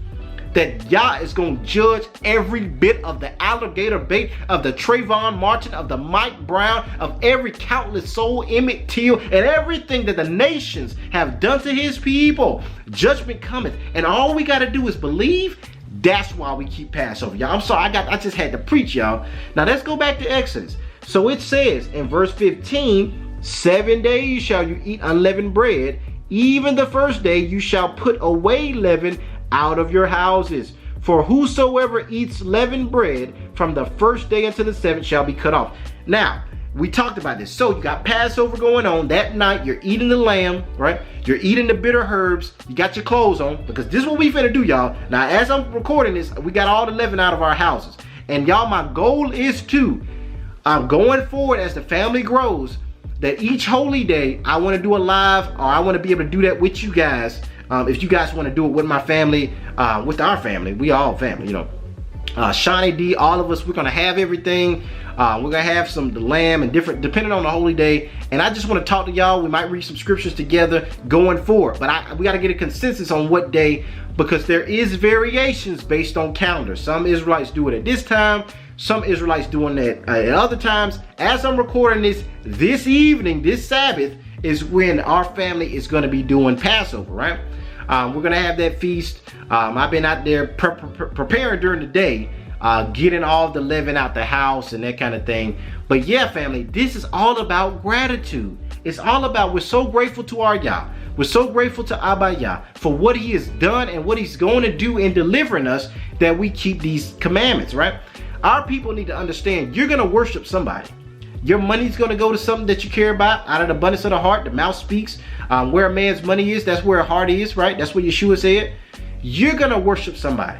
that Yah is going to judge every bit of the alligator bait, of the Trayvon Martin, of the Mike Brown, of every countless soul, Emmett Till, and everything that the nations have done to his people. Judgment cometh, and all we got to do is believe. That's why we keep Passover, y'all. I'm sorry, I just had to preach, y'all. Now let's go back to Exodus. So it says in verse 15, 7 days shall you eat unleavened bread, even the first day you shall put away leaven out of your houses. For whosoever eats leavened bread from the first day until the seventh shall be cut off. Now, we talked about this. So you got Passover going on. That night you're eating the lamb, right? You're eating the bitter herbs. You got your clothes on, because this is what we finna do, y'all. Now, as I'm recording this, we got all the leaven out of our houses. And y'all, my goal is to, going forward as the family grows, that each holy day I want to do a live, or I want to be able to do that with you guys. If you guys want to do it with my family, with our family, we all family, you know. Shawnee D, all of us, we're gonna have everything. We're gonna have the lamb and different, depending on the holy day. And I just want to talk to y'all. We might read some scriptures together going forward, but we got to get a consensus on what day, because there is variations based on calendars. Some Israelites do it at this time. Some Israelites doing that at other times. As I'm recording this evening, this Sabbath, is when our family is going to be doing Passover, right? We're going to have that feast. I've been out there preparing during the day, getting all the leaven out the house and that kind of thing. But yeah, family, this is all about gratitude. It's all about, we're so grateful to our Yah. We're so grateful to Abba Yah for what he has done and what he's going to do in delivering us, that we keep these commandments, right? Our people need to understand, you're going to worship somebody. Your money's going to go to something that you care about. Out of the abundance of the heart, the mouth speaks. Where a man's money is, that's where a heart is, right? That's what Yeshua said. You're going to worship somebody.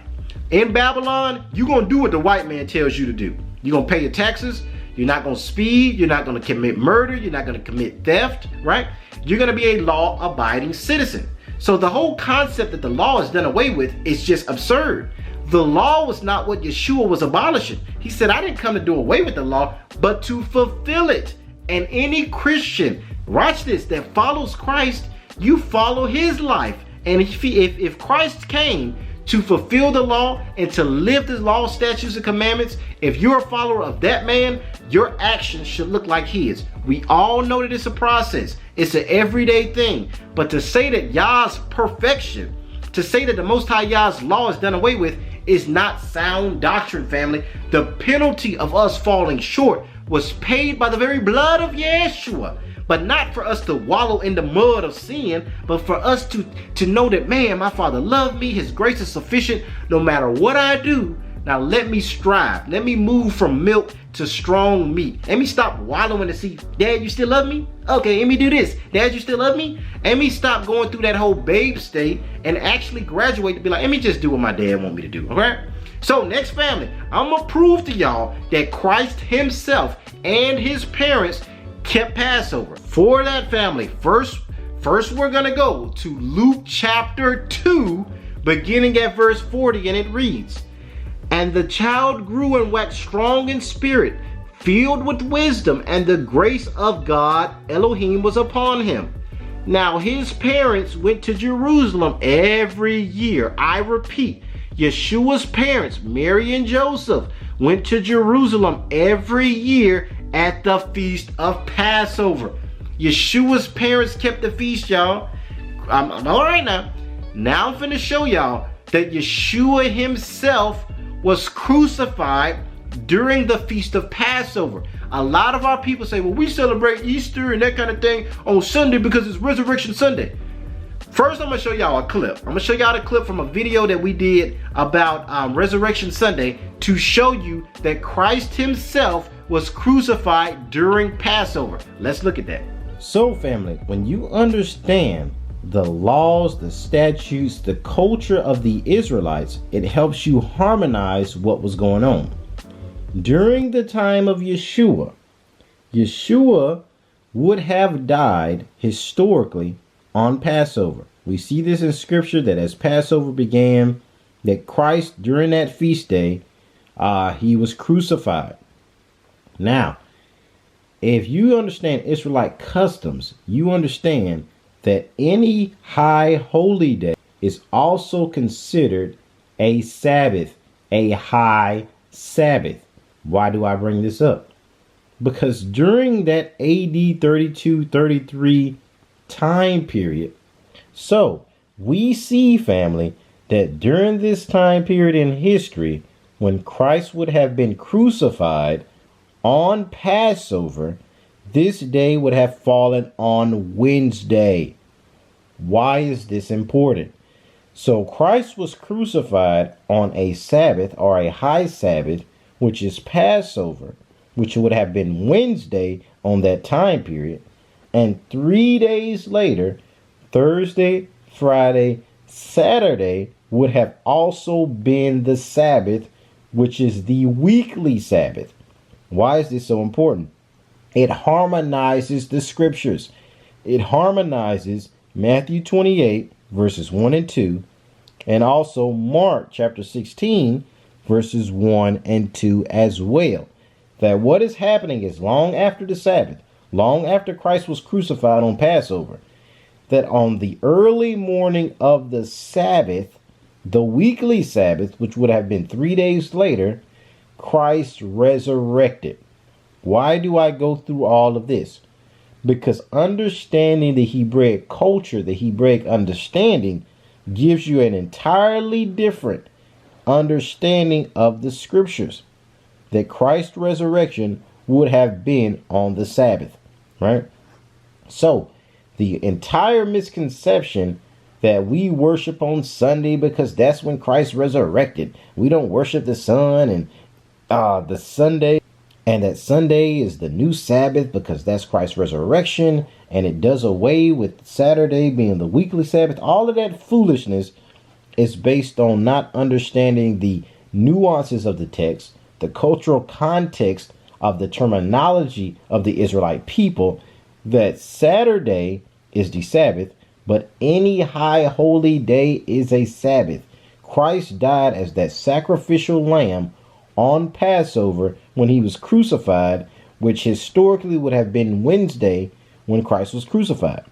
In Babylon, you're going to do what the white man tells you to do. You're going to pay your taxes. You're not going to speed. You're not going to commit murder. You're not going to commit theft, right? You're going to be a law-abiding citizen. So the whole concept that the law is done away with is just absurd. The law was not what Yeshua was abolishing. He said, I didn't come to do away with the law, but to fulfill it. And any Christian, watch this, that follows Christ, you follow his life. And if Christ came to fulfill the law and to live the law, statutes, and commandments, if you're a follower of that man, your actions should look like his. We all know that it's a process. It's an everyday thing. But to say that Yah's perfection, to say that the Most High Yah's law is done away with, is not sound doctrine, family. The penalty of us falling short was paid by the very blood of Yeshua. But not for us to wallow in the mud of sin, but for us to know that, man, my Father loved me. His grace is sufficient no matter what I do. Now let me strive. Let me move from milk to strong meat. Let me stop wallowing to see, Dad, you still love me? Okay, let me do this. Dad, you still love me? Let me stop going through that whole babe state and actually graduate to be like, let me just do what my dad want me to do, okay? So next, family, I'm gonna prove to y'all that Christ himself and his parents kept Passover. For that, family, first we're gonna go to Luke chapter 2, beginning at verse 40, and it reads, and the child grew and waxed strong in spirit, filled with wisdom, and the grace of God Elohim was upon him. Now his parents went to Jerusalem every year. I repeat, Yeshua's parents, Mary and Joseph, went to Jerusalem every year at the feast of Passover. Yeshua's parents kept the feast, y'all. I'm all right now. Now I'm finna show y'all that Yeshua himself was crucified during the feast of Passover. A lot of our people say, well, we celebrate Easter and that kind of thing on Sunday because it's Resurrection Sunday. First, I'm gonna show y'all a clip. I'm gonna show y'all a clip from a video that we did about Resurrection Sunday to show you that Christ himself was crucified during Passover. Let's look at that. So, family, when you understand the laws, the statutes, the culture of the Israelites, it helps you harmonize what was going on. during the time of Yeshua, Yeshua would have died historically on Passover. We see this in scripture that as Passover began, that Christ during that feast day, he was crucified. Now, if you understand Israelite customs, you understand that any high holy day is also considered a Sabbath, a high Sabbath. Why do I bring this up? Because during that AD 32-33 time period, so we see, family, that during this time period in history, when Christ would have been crucified on Passover, this day would have fallen on Wednesday. Why is this important? So Christ was crucified on a Sabbath or a high Sabbath, which is Passover, which would have been Wednesday on that time period. And 3 days later, Thursday, Friday, Saturday would have also been the Sabbath, which is the weekly Sabbath. Why is this so important? It harmonizes the scriptures. It harmonizes Matthew 28 verses 1 and 2, and also Mark chapter 16 verses 1 and 2 as well. That what is happening is long after the Sabbath, long after Christ was crucified on Passover, that on the early morning of the Sabbath, the weekly Sabbath, which would have been 3 days later, Christ resurrected. Why do I go through all of this? Because understanding the Hebraic culture, the Hebraic understanding, gives you an entirely different understanding of the scriptures. That Christ's resurrection would have been on the Sabbath, right? So, the entire misconception that we worship on Sunday because that's when Christ resurrected. We don't worship the sun and the Sunday, and that Sunday is the new Sabbath because that's Christ's resurrection, and it does away with Saturday being the weekly Sabbath. All of that foolishness is based on not understanding the nuances of the text, the cultural context of the terminology of the Israelite people, that Saturday is the Sabbath, but any high holy day is a Sabbath. Christ died as that sacrificial lamb on Passover when he was crucified, which historically would have been Wednesday when Christ was crucified.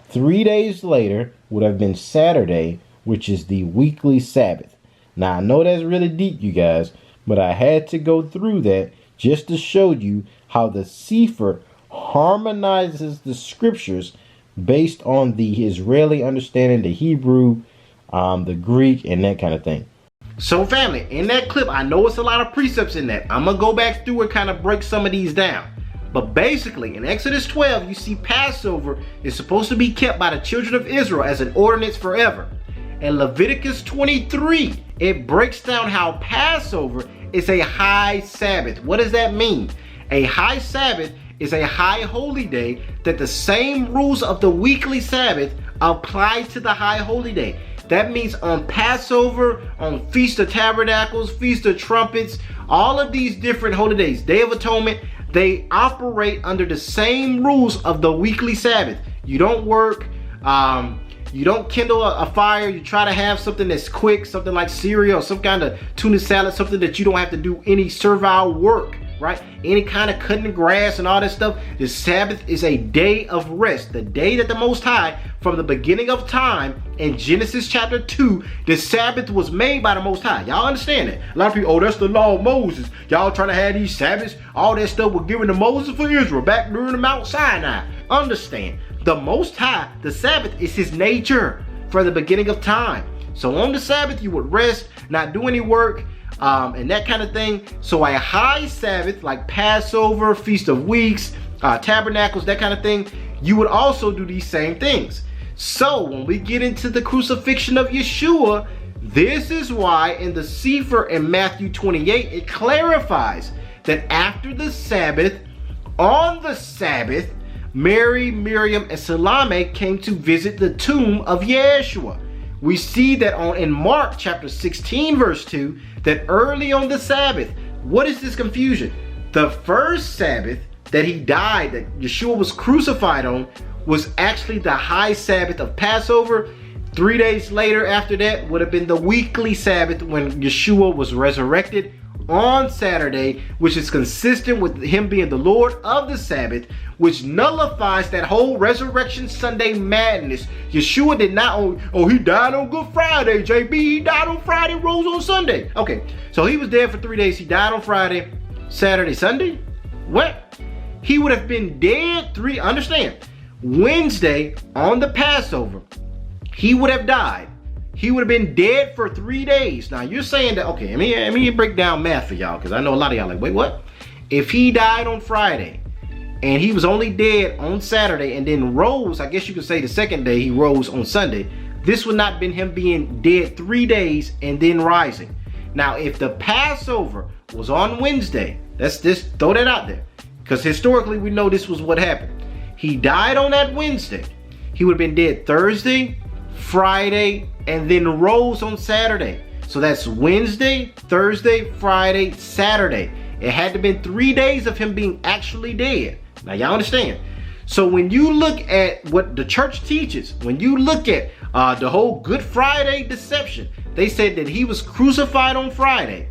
3 days later would have been Saturday, which is the weekly Sabbath. Now, I know that's really deep, you guys, but I had to go through that just to show you how the CEPHER harmonizes the scriptures based on the Israeli understanding, the Hebrew, the Greek, and that kind of thing. So family, in that clip, I know it's a lot of precepts in that. I'm going to go back through and kind of break some of these down. But basically, in Exodus 12, you see Passover is supposed to be kept by the children of Israel as an ordinance forever. In Leviticus 23, it breaks down how Passover is a high Sabbath. What does that mean? A high Sabbath is a high holy day that the same rules of the weekly Sabbath apply to the high holy day. That means on Passover, on Feast of Tabernacles, Feast of Trumpets, all of these different holy days, Day of Atonement, they operate under the same rules of the weekly Sabbath. You don't work, you don't kindle a fire, you try to have something that's quick, something like cereal, some kind of tuna salad, something that you don't have to do any servile work, right? Any kind of cutting the grass and all that stuff. The Sabbath is a day of rest, the day that the Most High, from the beginning of time, in Genesis chapter 2, the Sabbath was made by the Most High. Y'all understand that? A lot of people, oh, that's the law of Moses. Y'all trying to have these Sabbaths, all that stuff was given to Moses for Israel back during the Mount Sinai. Understand, the Most High, the Sabbath is his nature for the beginning of time. So on the Sabbath, you would rest, not do any work, and that kind of thing. So a high Sabbath, like Passover, Feast of Weeks, Tabernacles, that kind of thing, you would also do these same things. So when we get into the crucifixion of Yeshua, this is why in the CEPHER in Matthew 28, it clarifies that after the Sabbath, on the Sabbath, Mary, Miriam, and Salome came to visit the tomb of Yeshua. We see that in Mark chapter 16 verse 2, that early on the Sabbath, what is this confusion? The first Sabbath that he died, that Yeshua was crucified on, was actually the high Sabbath of Passover. 3 days later after that would have been the weekly Sabbath when Yeshua was resurrected on Saturday, which is consistent with him being the Lord of the Sabbath, which nullifies that whole Resurrection Sunday madness. Yeshua did not, he died on Good Friday, JB. He died on Friday, rose on Sunday. Okay, so he was dead for 3 days. He died on Friday, Saturday, Sunday? What? He would have been dead understand, Wednesday on the Passover, he would have died. He would have been dead for 3 days. Now you're saying that, okay, let me break down math for y'all, because I know a lot of y'all like, wait, what? If he died on Friday and he was only dead on Saturday and then rose, I guess you could say the second day he rose on Sunday, this would not have been him being dead 3 days and then rising. Now, if the Passover was on Wednesday, let's just throw that out there, because historically we know this was what happened. He died on that Wednesday. He would have been dead Thursday, Friday, and then rose on Saturday. So that's Wednesday, Thursday, Friday, Saturday. It had to have been 3 days of him being actually dead. Now y'all understand? So when you look at what the church teaches, when you look at the whole Good Friday deception, they said that he was crucified on Friday,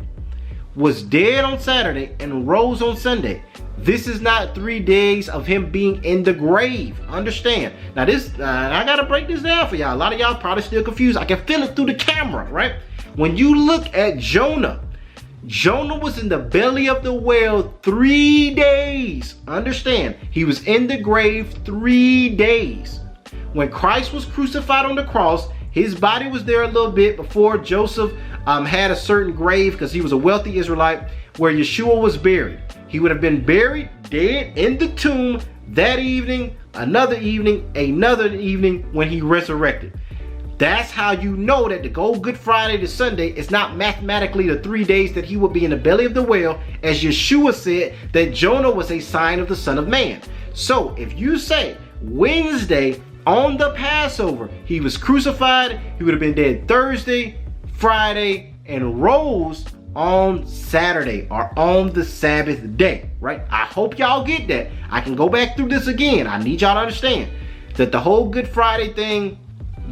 was dead on Saturday, and rose on Sunday. This is not 3 days of him being in the grave. Understand? Now this, I gotta break this down for y'all. A lot of y'all probably still confused. I can feel it through the camera, right? When you look at Jonah, Jonah was in the belly of the whale 3 days. Understand? He was in the grave 3 days. When Christ was crucified on the cross, his body was there a little bit before Joseph had a certain grave, because he was a wealthy Israelite, where Yeshua was buried. He would have been buried dead in the tomb that evening, another evening when he resurrected. That's how you know that the Good Friday to Sunday is not mathematically the 3 days that he would be in the belly of the whale, as Yeshua said that Jonah was a sign of the Son of Man. So if you say Wednesday on the Passover, he was crucified, he would have been dead Thursday, Friday, and rose on Saturday or on the Sabbath day, right? I hope y'all get that. I can go back through this again. I need y'all to understand that the whole Good Friday thing,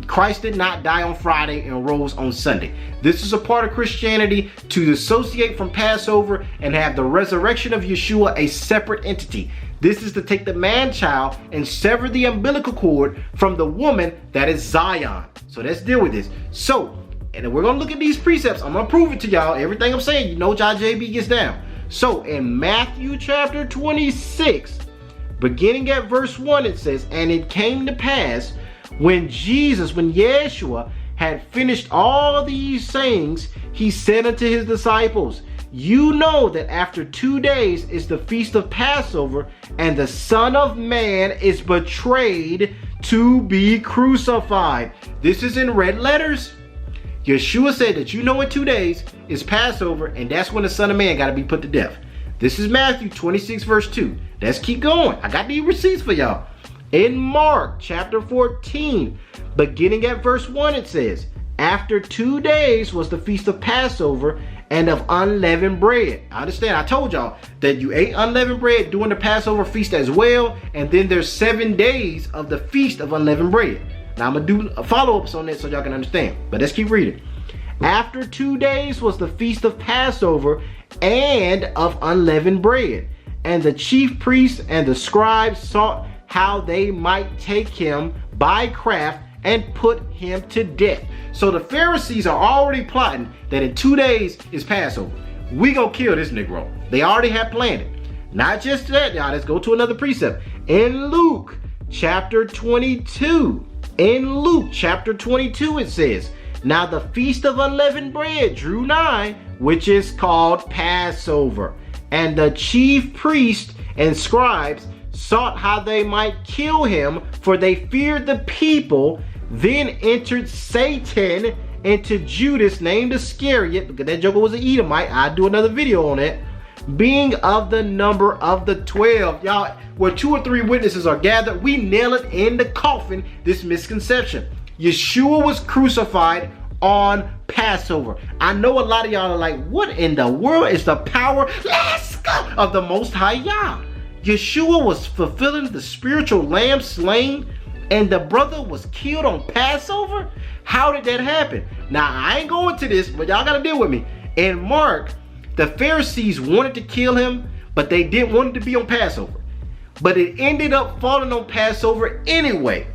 Christ did not die on Friday and rose on Sunday. This is a part of Christianity to dissociate from Passover and have the resurrection of Yeshua a separate entity. This is to take the man-child and sever the umbilical cord from the woman that is Zion. So let's deal with this. So, and we're going to look at these precepts. I'm going to prove it to y'all. Everything I'm saying, you know JB gets down. So in Matthew chapter 26, beginning at verse 1, it says, "And it came to pass when Yeshua had finished all these sayings, he said unto his disciples, You know that after 2 days is the feast of Passover, and the Son of Man is betrayed to be crucified." This is in red letters. Yeshua said that in 2 days is Passover, and that's when the Son of Man got to be put to death. This is Matthew 26 verse 2. Let's keep going. I got these receipts for y'all. In Mark chapter 14, beginning at verse 1, it says, "After 2 days was the feast of Passover and of unleavened bread." I understand. I told y'all that you ate unleavened bread during the Passover feast as well, and then there's 7 days of the feast of unleavened bread. Now I'm going to do follow-ups on that so y'all can understand. But let's keep reading. "After 2 days was the feast of Passover and of unleavened bread. And the chief priests and the scribes sought how they might take him by craft and put him to death." So the Pharisees are already plotting that in 2 days is Passover. We gonna kill this Negro. They already have planned it. Not just that, y'all. Let's go to another precept. In Luke chapter 22. In Luke chapter 22 it says, "Now the feast of unleavened bread drew nigh, which is called Passover. And the chief priests and scribes sought how they might kill him, for they feared the people. Then entered Satan into Judas, named Iscariot," because that joker was an Edomite. I'll do another video on that. "Being of the number of the 12. Y'all, where 2 or 3 witnesses are gathered, we nail it in the coffin, this misconception. Yeshua was crucified on Passover. I know a lot of y'all are like, what in the world is the power, let's go, of the Most High Yah? Yeshua was fulfilling the spiritual lamb slain and the brother was killed on Passover? How did that happen? Now, I ain't going to this, but y'all got to deal with me. In Mark, the Pharisees wanted to kill him, but they didn't want it to be on Passover. But it ended up falling on Passover anyway.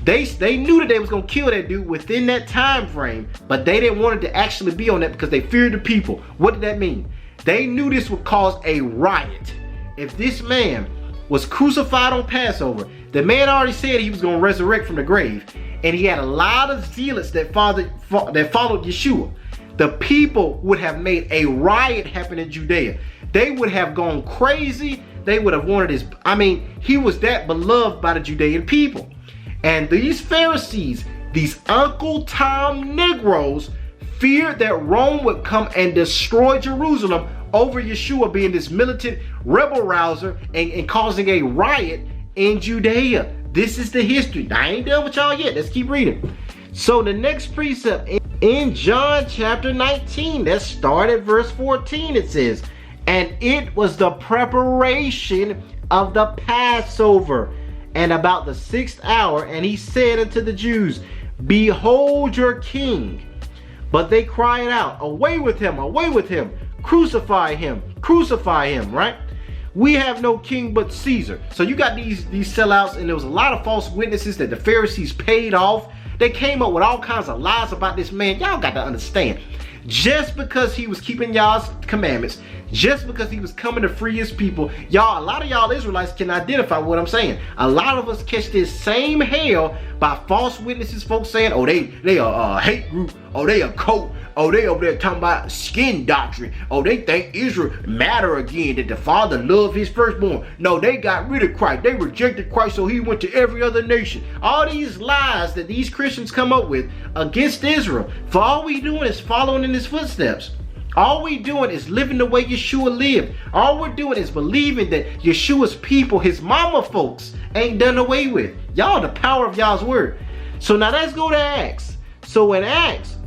They knew that they was going to kill that dude within that time frame, but they didn't want it to actually be on that because they feared the people. What did that mean? They knew this would cause a riot. If this man was crucified on Passover, the man already said he was going to resurrect from the grave, and he had a lot of zealots that followed Yeshua. The people would have made a riot happen in Judea. They would have gone crazy. They would have wanted his, he was that beloved by the Judean people. And these Pharisees, these Uncle Tom Negroes, feared that Rome would come and destroy Jerusalem over Yeshua being this militant rebel rouser and causing a riot in Judea. This is the history. I ain't done with y'all yet. Let's keep reading. So the next precept in John chapter 19, let's start at verse 14. It says, and it was the preparation of the Passover, and about the 6th hour, and he said unto the Jews, behold your king. But they cried out, away with him, crucify him, right? We have no king but Caesar. So you got these sellouts, and there was a lot of false witnesses that the Pharisees paid off. They came up with all kinds of lies about this man. Y'all got to understand, just because he was keeping y'all's commandments, just because he was coming to free his people, y'all, a lot of y'all Israelites can identify what I'm saying. A lot of us catch this same hell by false witnesses, folks saying, oh, they are a hate group, oh, they a cult, oh, they over there talking about skin doctrine, oh, they think Israel matter again, that the father loved his firstborn. No, they got rid of Christ. They rejected Christ, so he went to every other nation. All these lies that these Christians come up with against Israel, for all we doing is following in his footsteps. All we doing is living the way Yeshua lived. All we're doing is believing that Yeshua's people, his mama folks, ain't done away with. Y'all, the power of y'all's word. So now let's go to Acts. So in Acts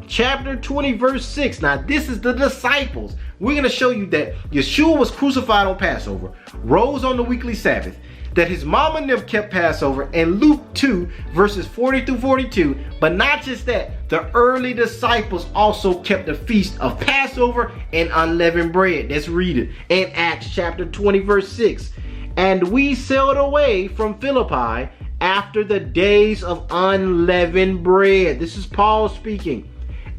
chapter 20 verse 6, now this is the disciples. We're going to show you that Yeshua was crucified on Passover, rose on the weekly Sabbath, that his mom and them kept Passover in Luke 2 verses 40 through 42. But not just that, the early disciples also kept the feast of Passover and unleavened bread. Let's read it in Acts chapter 20 verse 6. And we sailed away from Philippi after the days of unleavened bread. This is Paul speaking.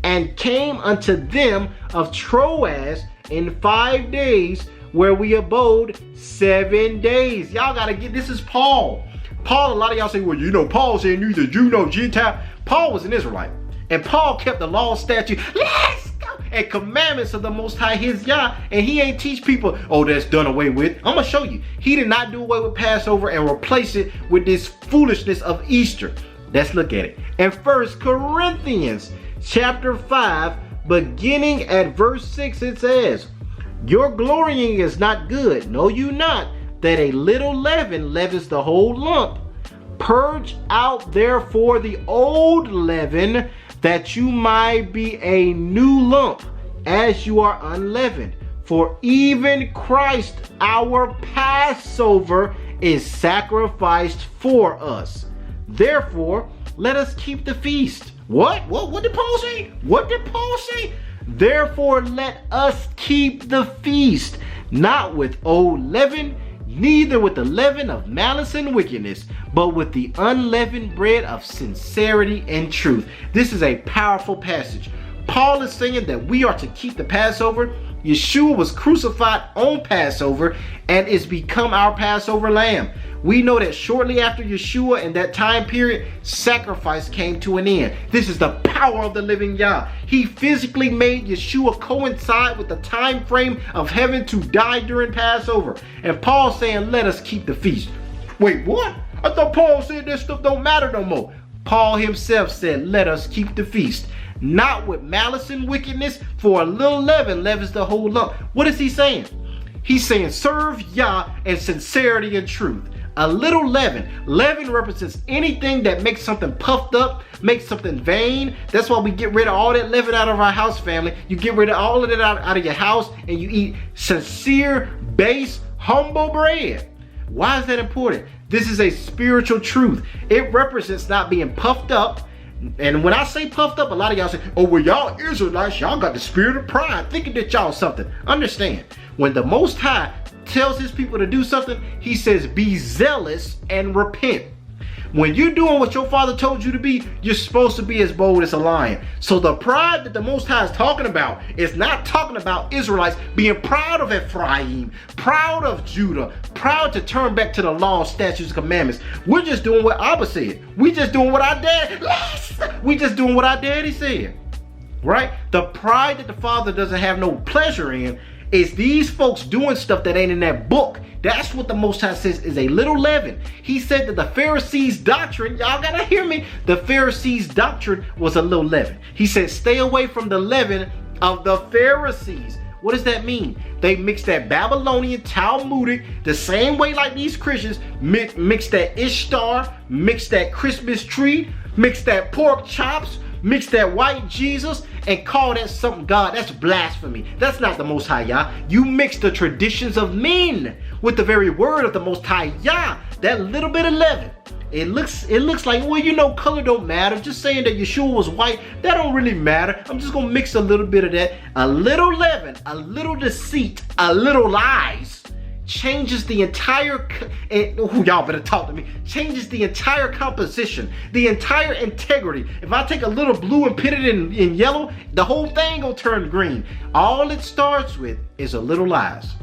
And came unto them of Troas in 5 days, where we abode 7 days. Y'all gotta get, this is Paul. Paul, a lot of y'all say, well, you know, Paul said neither Jew nor Gentile. Paul was an Israelite. And Paul kept the law, statute, let's go, and commandments of the Most High, his Yah. And he ain't teach people, oh, that's done away with. I'm gonna show you. He did not do away with Passover and replace it with this foolishness of Easter. Let's look at it. In 1 Corinthians chapter 5, beginning at verse 6, it says, your glorying is not good. Know you not that a little leaven leavens the whole lump? Purge out therefore the old leaven, that you might be a new lump, as you are unleavened. For even Christ our Passover is sacrificed for us. Therefore, let us keep the feast. What did Paul say? What did Paul say? Therefore, let us keep the feast, not with old leaven, neither with the leaven of malice and wickedness, but with the unleavened bread of sincerity and truth. This is a powerful passage. Paul is saying that we are to keep the Passover. Yeshua was crucified on Passover and is become our Passover lamb. We know that shortly after Yeshua in that time period, sacrifice came to an end. This is the power of the living Yah. He physically made Yeshua coincide with the time frame of heaven to die during Passover. And Paul saying, let us keep the feast. Wait, what? I thought Paul said this stuff don't matter no more. Paul himself said, let us keep the feast, not with malice and wickedness, for a little leaven leavens the whole lump. What is he saying? He's saying serve Yah in sincerity and truth. A little leaven. Leaven represents anything that makes something puffed up, makes something vain. That's why we get rid of all that leaven out of our house, family. You get rid of all of it out of your house, and you eat sincere, base, humble bread. Why is that important? This is a spiritual truth. It represents not being puffed up. And when I say puffed up, a lot of y'all say, oh, well, y'all Israelites, y'all got the spirit of pride, thinking that y'all something. Understand, when the Most High tells his people to do something, he says, be zealous and repent. When you're doing what your father told you to be, you're supposed to be as bold as a lion. So the pride that the Most High is talking about is not talking about Israelites being proud of Ephraim, proud of Judah, proud to turn back to the law, statutes, commandments. We're just doing what Abba said. We just doing what our daddy said. Right? The pride that the father doesn't have no pleasure in is these folks doing stuff that ain't in that book. That's what the Most High says is a little leaven. He said that the Pharisees' doctrine, y'all gotta hear me, the Pharisees' doctrine was a little leaven. He said, stay away from the leaven of the Pharisees. What does that mean? They mix that Babylonian, Talmudic, the same way like these Christians, mix that Ishtar, mix that Christmas tree, mix that pork chops, mix that white Jesus, and call that something God. That's blasphemy. That's not the Most High Yah. You mix the traditions of men with the very word of the Most High Yah. That little bit of leaven. It looks like, well, you know, color don't matter. Just saying that Yeshua was white, that don't really matter. I'm just gonna mix a little bit of that. A little leaven, a little deceit, a little lies changes the entire, y'all better talk to me, changes the entire composition, the entire integrity. If I take a little blue and put it in yellow, the whole thing gonna turn green. All it starts with is a little lies.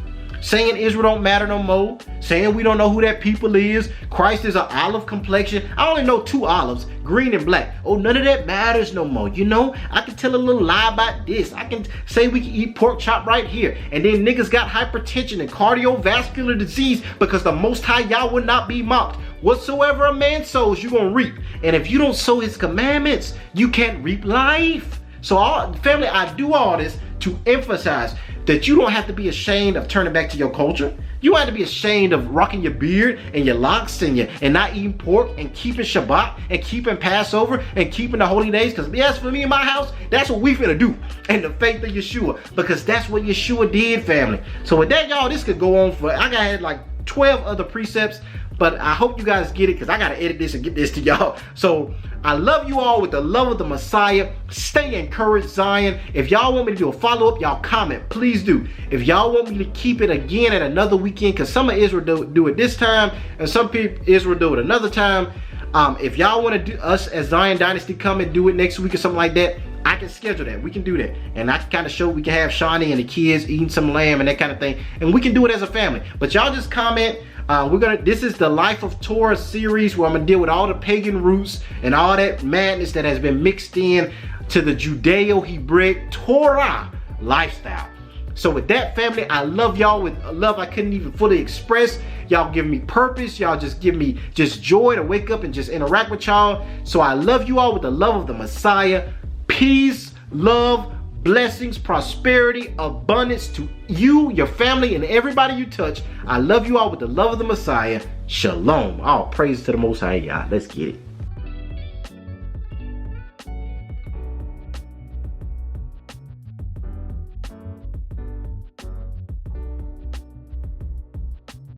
Saying Israel don't matter no more, saying we don't know who that people is, Christ is an olive complexion. I only know 2 olives, green and black. Oh, none of that matters no more. You know, I can tell a little lie about this. I can say we can eat pork chop right here. And then niggas got hypertension and cardiovascular disease because the Most High Yah will not be mocked. Whatsoever a man sows, you're going to reap. And if you don't sow his commandments, you can't reap life. So family, I do all this to emphasize that you don't have to be ashamed of turning back to your culture. You don't have to be ashamed of rocking your beard and your locks and not eating pork and keeping Shabbat and keeping Passover and keeping the holy days. Because yes, for me in my house, that's what we finna do. And the faith of Yeshua. Because that's what Yeshua did, family. So with that, y'all, this could go on for, I got like 12 other precepts. But I hope you guys get it because I got to edit this and get this to y'all. So I love you all with the love of the Messiah. Stay encouraged, Zion. If y'all want me to do a follow-up, y'all comment. Please do. If y'all want me to keep it again at another weekend, because some of Israel do it this time and some people Israel do it another time. If y'all want to do us as Zion Dynasty come and do it next week or something like that, I can schedule that. We can do that. And I can kind of show, we can have Shawnee and the kids eating some lamb and that kind of thing. And we can do it as a family. But y'all just comment. This is the Life of Torah series where I'm gonna deal with all the pagan roots and all that madness that has been mixed in to the Judeo-Hebraic Torah lifestyle. So with that, family, I love y'all with a love I couldn't even fully express. Y'all give me purpose. Y'all just give me just joy to wake up and just interact with y'all. So I love you all with the love of the Messiah. Peace, love, blessings, prosperity, abundance to you, your family, and everybody you touch. I love you all with the love of the Messiah. Shalom. All praise to the Most High. Let's get it.